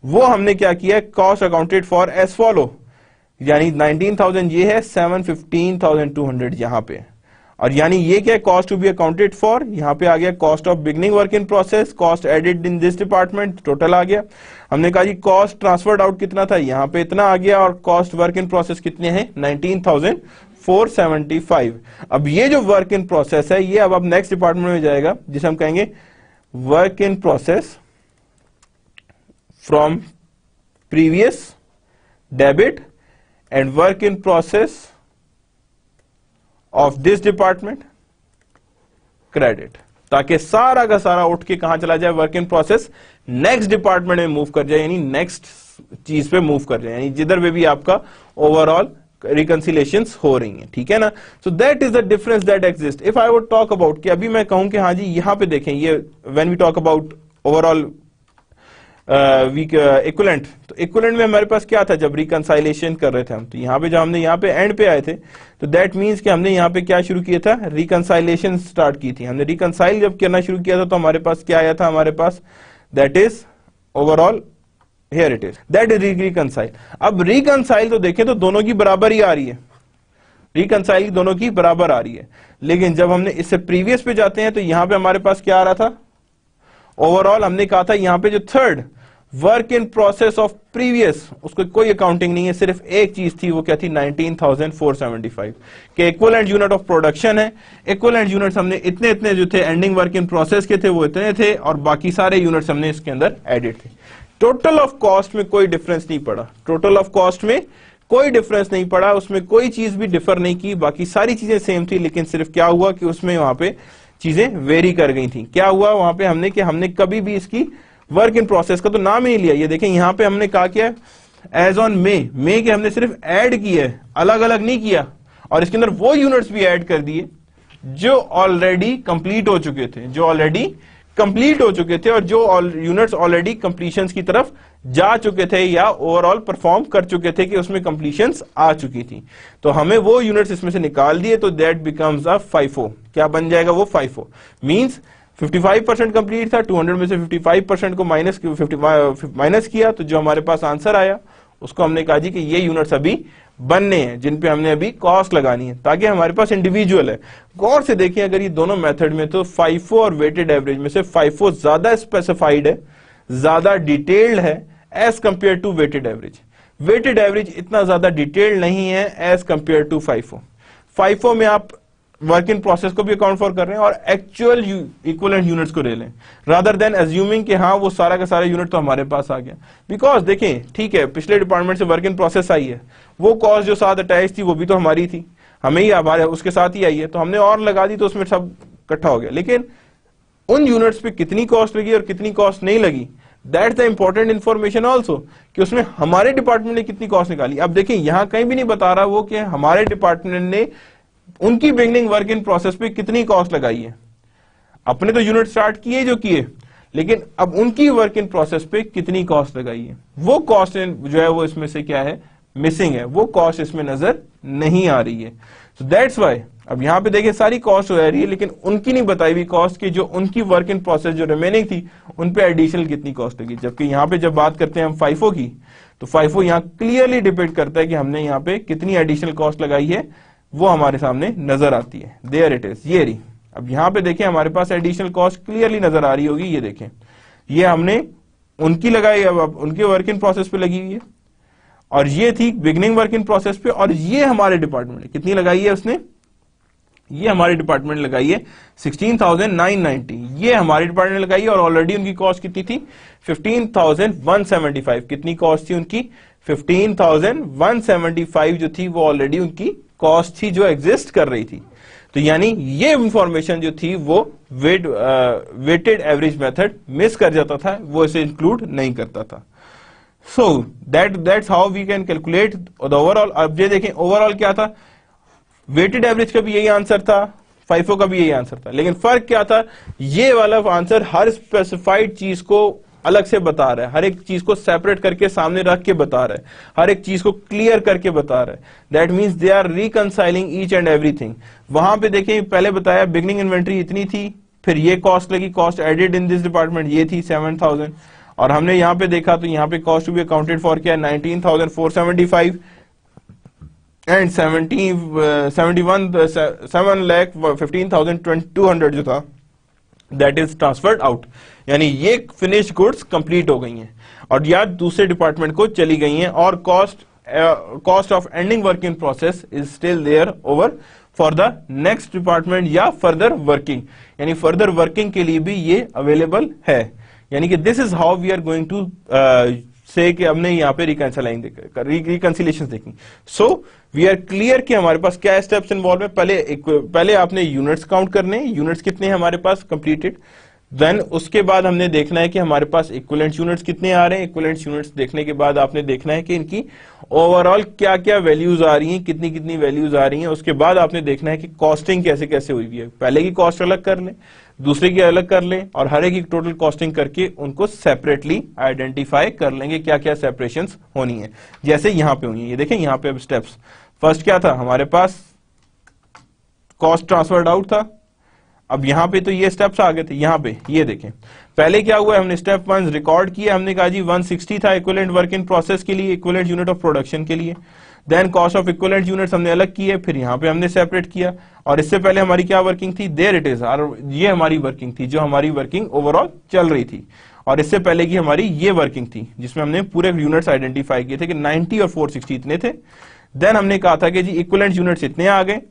वो हमने क्या किया, cost accounted for as follow, यानी 19,000 ये है, 715,200 यहां पे, और यानी ये क्या cost to be accounted for, यहां पे आ गया cost of beginning work in process, cost added in this department, total आ गया। हमने कहा जी कॉस्ट ट्रांसफर्ड आउट कितना था, यहां पे इतना आ गया, और कॉस्ट वर्क इन प्रोसेस कितने हैं 19,000 475। अब ये जो वर्क इन प्रोसेस है ये अब नेक्स्ट डिपार्टमेंट में जाएगा जिसे हम कहेंगे work in process from previous debit and work in process of this department credit, ताकि सारा का सारा उठ के कहां चला जाए, work in process next department में मूव कर जाए, यानी नेक्स्ट चीज पे मूव कर जाए, यानी जिधर पे भी आपका ओवरऑल रिकंसिलेशंस हो रही हैं, ठीक है ना। सो that is the difference that exist. If I would talk about कि अभी मैं कहूं कि हाँ जी यहां पे देखें, ये when we talk about overall equivalent, तो इक्विवेलेंट में हमारे पास क्या था जब रिकंसाइलेशन कर रहे थे हम, तो यहाँ पे जब हमने यहाँ पे एंड पे आए थे तो दैट मींस कि हमने यहाँ पे क्या शुरू किया था, रिकंसाइलेशन स्टार्ट की थी। हमने रिकंसाइल जब करना शुरू किया था तो हमारे पास क्या आया था, हमारे पास that is overall here it is, that is reconcile. अब रिकंसाइल तो देखें तो दोनों की बराबर ही आ रही है, रिकंसाइल दोनों की बराबर आ रही है, लेकिन जब हमने इससे प्रीवियस पे जाते हैं तो यहां पे हमारे पास क्या आ रहा था, ओवरऑल हमने कहा था यहां पे जो third work in process of previous, उसको कोई अकाउंटिंग नहीं है, सिर्फ एक चीज थी, वो क्या थी, 19,475 के इक्विवेलेंट यूनिट ऑफ प्रोडक्शन है। इक्विवेलेंट यूनिट्स हमने इतने इतने जो थे एंडिंग वर्क इन प्रोसेस के थे वो इतने थे, और बाकी सारे यूनिट्स हमने इसके अंदर एडिड थे। टोटल ऑफ कॉस्ट में कोई डिफरेंस नहीं पड़ा, टोटल ऑफ कॉस्ट में कोई डिफरेंस नहीं पड़ा, उसमें कोई चीज भी डिफर नहीं की, बाकी सारी चीजें सेम थी, लेकिन सिर्फ क्या हुआ कि उसमें वहां पे चीजें वेरी कर गई थी। क्या हुआ वहां पे, हमने कभी भी इसकी वर्क इन प्रोसेस का तो नाम ही नहीं लिया। ये देखें यहां पे हमने कहा क्या, एज ऑन मे के हमने सिर्फ ऐड किया है, अलग अलग नहीं किया, और इसके अंदर वो यूनिट्स भी ऐड कर दिए जो ऑलरेडी कंप्लीट हो चुके थे, जो ऑलरेडी कंप्लीट हो चुके थे, और जो यूनिट्स ऑलरेडी कंप्लीशंस की तरफ जा चुके थे या ओवरऑल परफॉर्म कर चुके थे कि उसमें कंप्लीशंस आ चुकी थी, तो हमें वो यूनिट्स इसमें से निकाल दिए, तो दैट बिकम्स अ FIFO। क्या बन जाएगा वो, FIFO मींस 55% कंप्लीट था, 200 में से 55% को माइनस किया, तो जो हमारे पास आंसर आया उसको हमने कहा जी कि ये यूनिट्स अभी बनने हैं जिन पे हमने अभी कॉस्ट लगानी है, ताकि हमारे पास इंडिविजुअल है। गौर से देखिए अगर ये दोनों मेथड में, तो FIFO और वेटेड एवरेज में से FIFO ज्यादा स्पेसिफाइड है, ज्यादा डिटेल्ड है as compare to weighted average. Weighted average इतना ज्यादा डिटेल्ड नहीं है as compare to FIFO। FIFO में आप वर्क इन प्रोसेस को भी अकाउंट फॉर कर रहे हैं और एक्चुअल इक्विवेलेंट यूनिट्स को ले लें, रादर देन अज्यूमिंग कि हाँ वो सारा का सारा यूनिट तो हमारे पास आ गया। बिकॉज देखें ठीक है, पिछले डिपार्टमेंट से वर्क इन प्रोसेस आई है, वो कॉस्ट जो साथ अटैच थी वो भी तो हमारी थी, हमें ही हमारे उसके साथ ही आई है, तो हमने और लगा दी तो उसमें सब इकट्ठा हो गया। लेकिन उन यूनिट्स पे कितनी कॉस्ट लगी और कितनी कॉस्ट नहीं लगी, that's the important information also, कि उसमें हमारे डिपार्टमेंट ने कितनी कॉस्ट निकाली। अब देखिए यहां कहीं भी नहीं बता रहा वो कि हमारे डिपार्टमेंट ने उनकी बिगनिंग वर्क इन प्रोसेस पे कितनी कॉस्ट लगाई है। अपने तो यूनिट स्टार्ट किए जो किए, लेकिन अब उनकी वर्क इन प्रोसेस पे कितनी कॉस्ट लगाई है, वो कॉस्ट जो है वो इसमें से क्या है, मिसिंग है, वो कॉस्ट इसमें नजर नहीं आ रही है। सो दैट्स व्हाई अब यहां पे देखिए सारी कॉस्ट हो रही है, लेकिन उनकी नहीं बताई हुई कॉस्ट की, जो उनकी वर्क इन प्रोसेस जो रिमेनिंग थी उन पे एडिशनल कितनी कॉस्ट लगी। जबकि यहां पे जब बात करते हैं हम FIFO की, तो FIFO यहां क्लियरली डिपेंड करता है कि हमने यहां पे कितनी एडिशनल कॉस्ट लगाई है, वो हमारे सामने नजर आती है। देयर इट इज, ये रही। अब यहां पे देखें हमारे पास एडिशनल कॉस्ट क्लियरली नजर आ रही होगी, ये देखें ये हमने उनकी लगाई, अब उनके वर्क इन प्रोसेस पे लगी हुई है, और ये थी बिगनिंग वर्क इन प्रोसेस पे, और ये हमारे डिपार्टमेंट ने कितनी लगाई है, उसने ये हमारे डिपार्टमेंट ने लगाई है 16,990, ये हमारे डिपार्टमेंट ने लगाई है, और ऑलरेडी उनकी कॉस्ट कितनी थी 15,175। कितनी कॉस्ट थी उनकी 15,175 जो थी वो ऑलरेडी उनकी कॉस्ट थी जो एग्जिस्ट कर रही थी। तो यानी ये इंफॉर्मेशन जो थी वो वेटेड एवरेज मेथड मिस कर जाता था, वो इसे इंक्लूड नहीं करता था। So that's how we can calculate the overall. अब ये देखें ओवरऑल क्या था, वेटेड एवरेज का भी यही आंसर था, FIFO का भी यही आंसर था, लेकिन फर्क क्या था, ये वाला आंसर हर स्पेसिफाइड चीज को अलग से बता रहा है, हर एक चीज को सेपरेट करके सामने रख के बता रहा है, हर एक चीज को क्लियर करके बता रहा है। That means they are reconciling each and everything. वहां पे देखें पहले बताया बिगनिंग इन्वेंट्री इतनी थी, फिर ये कॉस्ट लगी, cost added in this department ये थी 7,000, और हमने यहां पे देखा तो यहां पे cost to be accounted for क्या 19,475 एंड 7,15,200 जो था दैट इज ट्रांसफर्ड आउट, यानी ये फिनिश गुड्स कंप्लीट हो गई हैं और या दूसरे डिपार्टमेंट को चली गई हैं, और cost cost of ending work in process is still there over for the next department या further working, यानी further working के लिए भी ये available है, यानी कि this is how we are going to say कि हमने यहाँ पे reconciliation देखी. So we are clear कि हमारे पास क्या steps involved है. पहले आपने units count करने, units कितने हैं हमारे पास completed. देन उसके बाद हमने देखना है कि हमारे पास इक्विवेलेंट यूनिट्स कितने आ रहे हैं. इक्विवेलेंट यूनिट्स देखने के बाद आपने देखना है कि इनकी ओवरऑल क्या क्या वैल्यूज आ रही हैं, कितनी कितनी वैल्यूज आ रही हैं. उसके बाद आपने देखना है कि कॉस्टिंग कैसे कैसे हुई है. पहले की कॉस्ट अलग कर लें, दूसरे की अलग कर लें और हर एक की टोटल कॉस्टिंग करके उनको सेपरेटली आइडेंटिफाई कर लेंगे क्या क्या सेपरेशंस होनी है, जैसे यहाँ पे हुई है. ये देखें यहाँ पे अब स्टेप्स. फर्स्ट क्या था हमारे पास, कॉस्ट ट्रांसफर्ड आउट था. अब यहाँ पे तो ये स्टेप्स आ गए थे. यहाँ पे ये देखें पहले क्या हुआ, हमने स्टेप 1 रिकॉर्ड किया. हमने कहा जी 160 था इक्विवेलेंट वर्क इन प्रोसेस के लिए, इक्विवेलेंट यूनिट ऑफ प्रोडक्शन के लिए. Then cost of equivalent units हमने अलग किए, फिर यहाँ पे हमने सेपरेट किया. और इससे पहले हमारी क्या वर्किंग थी, देयर इट इज, ये हमारी वर्किंग थी जो हमारी वर्किंग ओवरऑल चल रही थी. और इससे पहले की हमारी ये वर्किंग थी जिसमें हमने पूरे यूनिट्स आइडेंटिफाई किए थे कि 90 और 460 इतने थे. देन हमने कहा था कि जी इक्विवेलेंट यूनिट्स इतने आ गए,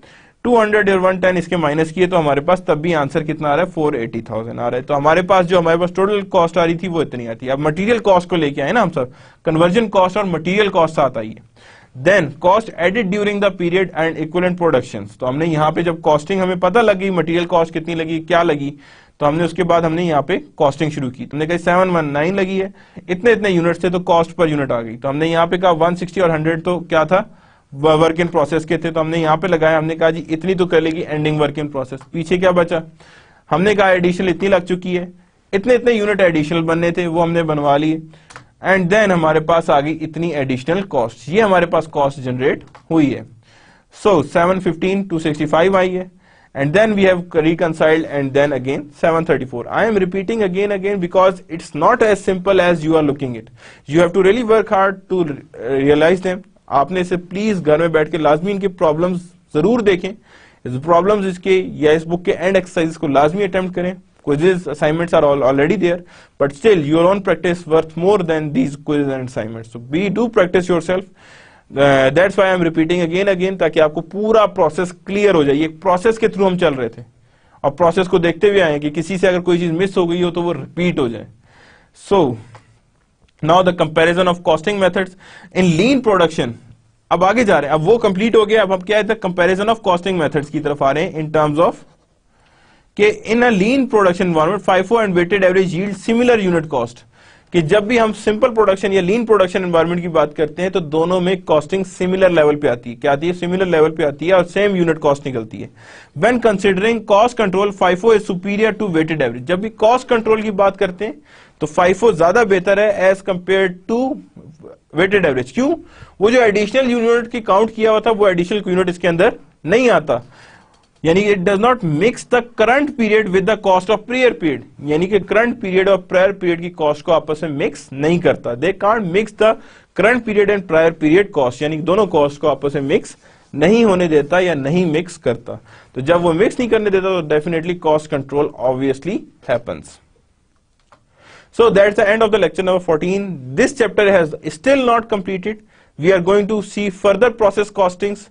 200 और 110 इसके माइनस किए तो हमारे पास तब भी आंसर कितना आ रहा है, 480,000 आ रहा है. तो हमारे पास जो हमारे पास टोटल कॉस्ट आ रही थी वो इतनी आती है. अब मटेरियल कॉस्ट को लेके आए ना हम सब, कन्वर्जन कॉस्ट और मटेरियल कॉस्ट साथ आई है. Then cost added during the period and equivalent production. तो हमने यहाँ पे जब कॉस्टिंग हमें पता लगी मटेरियल कॉस्ट कितनी लगी क्या लगी, तो हमने उसके बाद हमने यहाँ पे कॉस्टिंग शुरू की. तुमने कहा 719 लगी है, इतने इतने यूनिट थे तो कॉस्ट पर यूनिट आ गई. तो हमने यहाँ पे कहा 160 और 100 तो क्या था, वर्क इन प्रोसेस के थे, तो हमने यहाँ पे लगाया. हमने कहा जी इतनी तो कर लेगी एंडिंग वर्क इन प्रोसेस. पीछे क्या बचा, हमने कहा एडिशनल इतनी लग चुकी है, इतने इतने यूनिट एडिशनल बनने थे वो हमने बनवा लिए. एंड देन हमारे पास आ गई इतनी एडिशनल कॉस्ट, ये हमारे पास कॉस्ट जनरेट हुई है. सो 715 265 आई है. And then we have reconciled and then again 734. I am repeating again because it's not as simple as you are looking it. You have to really work hard to realize them. आपने इसे प्लीज घर में बैठ के लाजमी इनके प्रॉब्लम्स जरूर देखें. इस प्रॉब्लम्स इसके या इस बुक के एंड एक्सरसाइज को लाजमी अटेम्प्ट करें. Quizzes, assignments are already there, but still your own practice worth more than these quizzes and assignments. So do practice yourself. That's why I am repeating again ताकि आपको पूरा प्रोसेस क्लियर हो जाए. ये प्रोसेस के थ्रू हम चल रहे थे और प्रोसेस को देखते हुए आए कि किसी से अगर कोई चीज मिस हो गई हो तो वो रिपीट हो जाए. So now the comparison of costing methods in lean production. अब आगे जा रहे हैं, अब वो कंप्लीट हो गया. अब हम क्या है, कंपैरिजन ऑफ कॉस्टिंग मेथड्स की तरफ आ रहे हैं इन टर्म्स ऑफ कि in a lean production environment FIFO and weighted average yield similar unit cost. कि जब भी हम सिंपल प्रोडक्शन या लीन प्रोडक्शन एनवायरनमेंट की बात करते हैं तो दोनों में कॉस्टिंग सिमिलर लेवल पे आती है. क्या आती है, सिमिलर लेवल पे आती है और सेम यूनिट कॉस्ट निकलती है. When considering cost control FIFO is superior to weighted average. जब भी कॉस्ट कंट्रोल की बात करते हैं तो FIFO ज्यादा बेहतर है as compare to weighted average. क्यों, वो जो एडिशनल यूनिट की काउंट किया हुआ था वो एडिशनल यूनिट इसके अंदर नहीं आता. यानी it does not mix the current period with the cost of prior period. यानी कि करंट पीरियड और प्रायर पीरियड की कॉस्ट को आपस में मिक्स नहीं करता. They can't mix the current period and prior period cost. यानी दोनों कॉस्ट को आपस में मिक्स नहीं होने देता या नहीं मिक्स करता. तो जब वो मिक्स नहीं करने देता तो definitely cost control obviously happens. So that's the end of the lecture number 14. This chapter has still not completed. We are going to see further process costings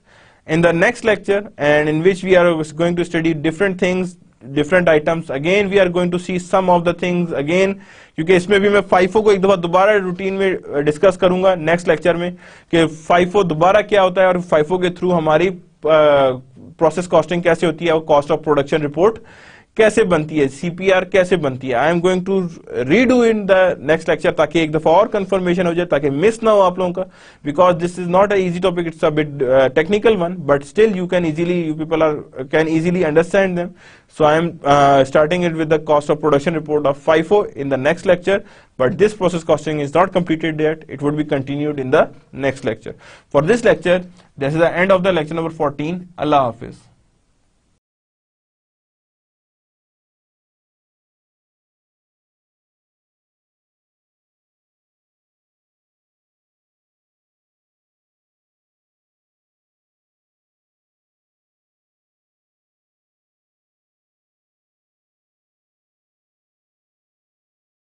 in the next lecture, and in which we are going to study different things, different items. Again we are going to see some of the things again, क्योंकि इसमें भी मैं FIFO को एक दफा दोबारा रूटीन में डिस्कस करूंगा नेक्स्ट लेक्चर में कि FIFO दोबारा क्या होता है और FIFO के थ्रू हमारी प्रोसेस कॉस्टिंग कैसे होती है और कॉस्ट ऑफ प्रोडक्शन रिपोर्ट कैसे बनती है, CPR कैसे बनती है. I am going to redo in the next lecture ताकि एक दफा और कंफर्मेशन हो जाए, ताकि मिस ना हो आप लोगों का. Because this is not a easy topic, it's a bit technical one, but still you people can easily understand them. So I am starting it with the cost of production report of FIFO in the next lecture, but this process costing is not completed yet. It would be continued in the next lecture. For this lecture, this is the end of the lecture number 14. Allah Hafiz.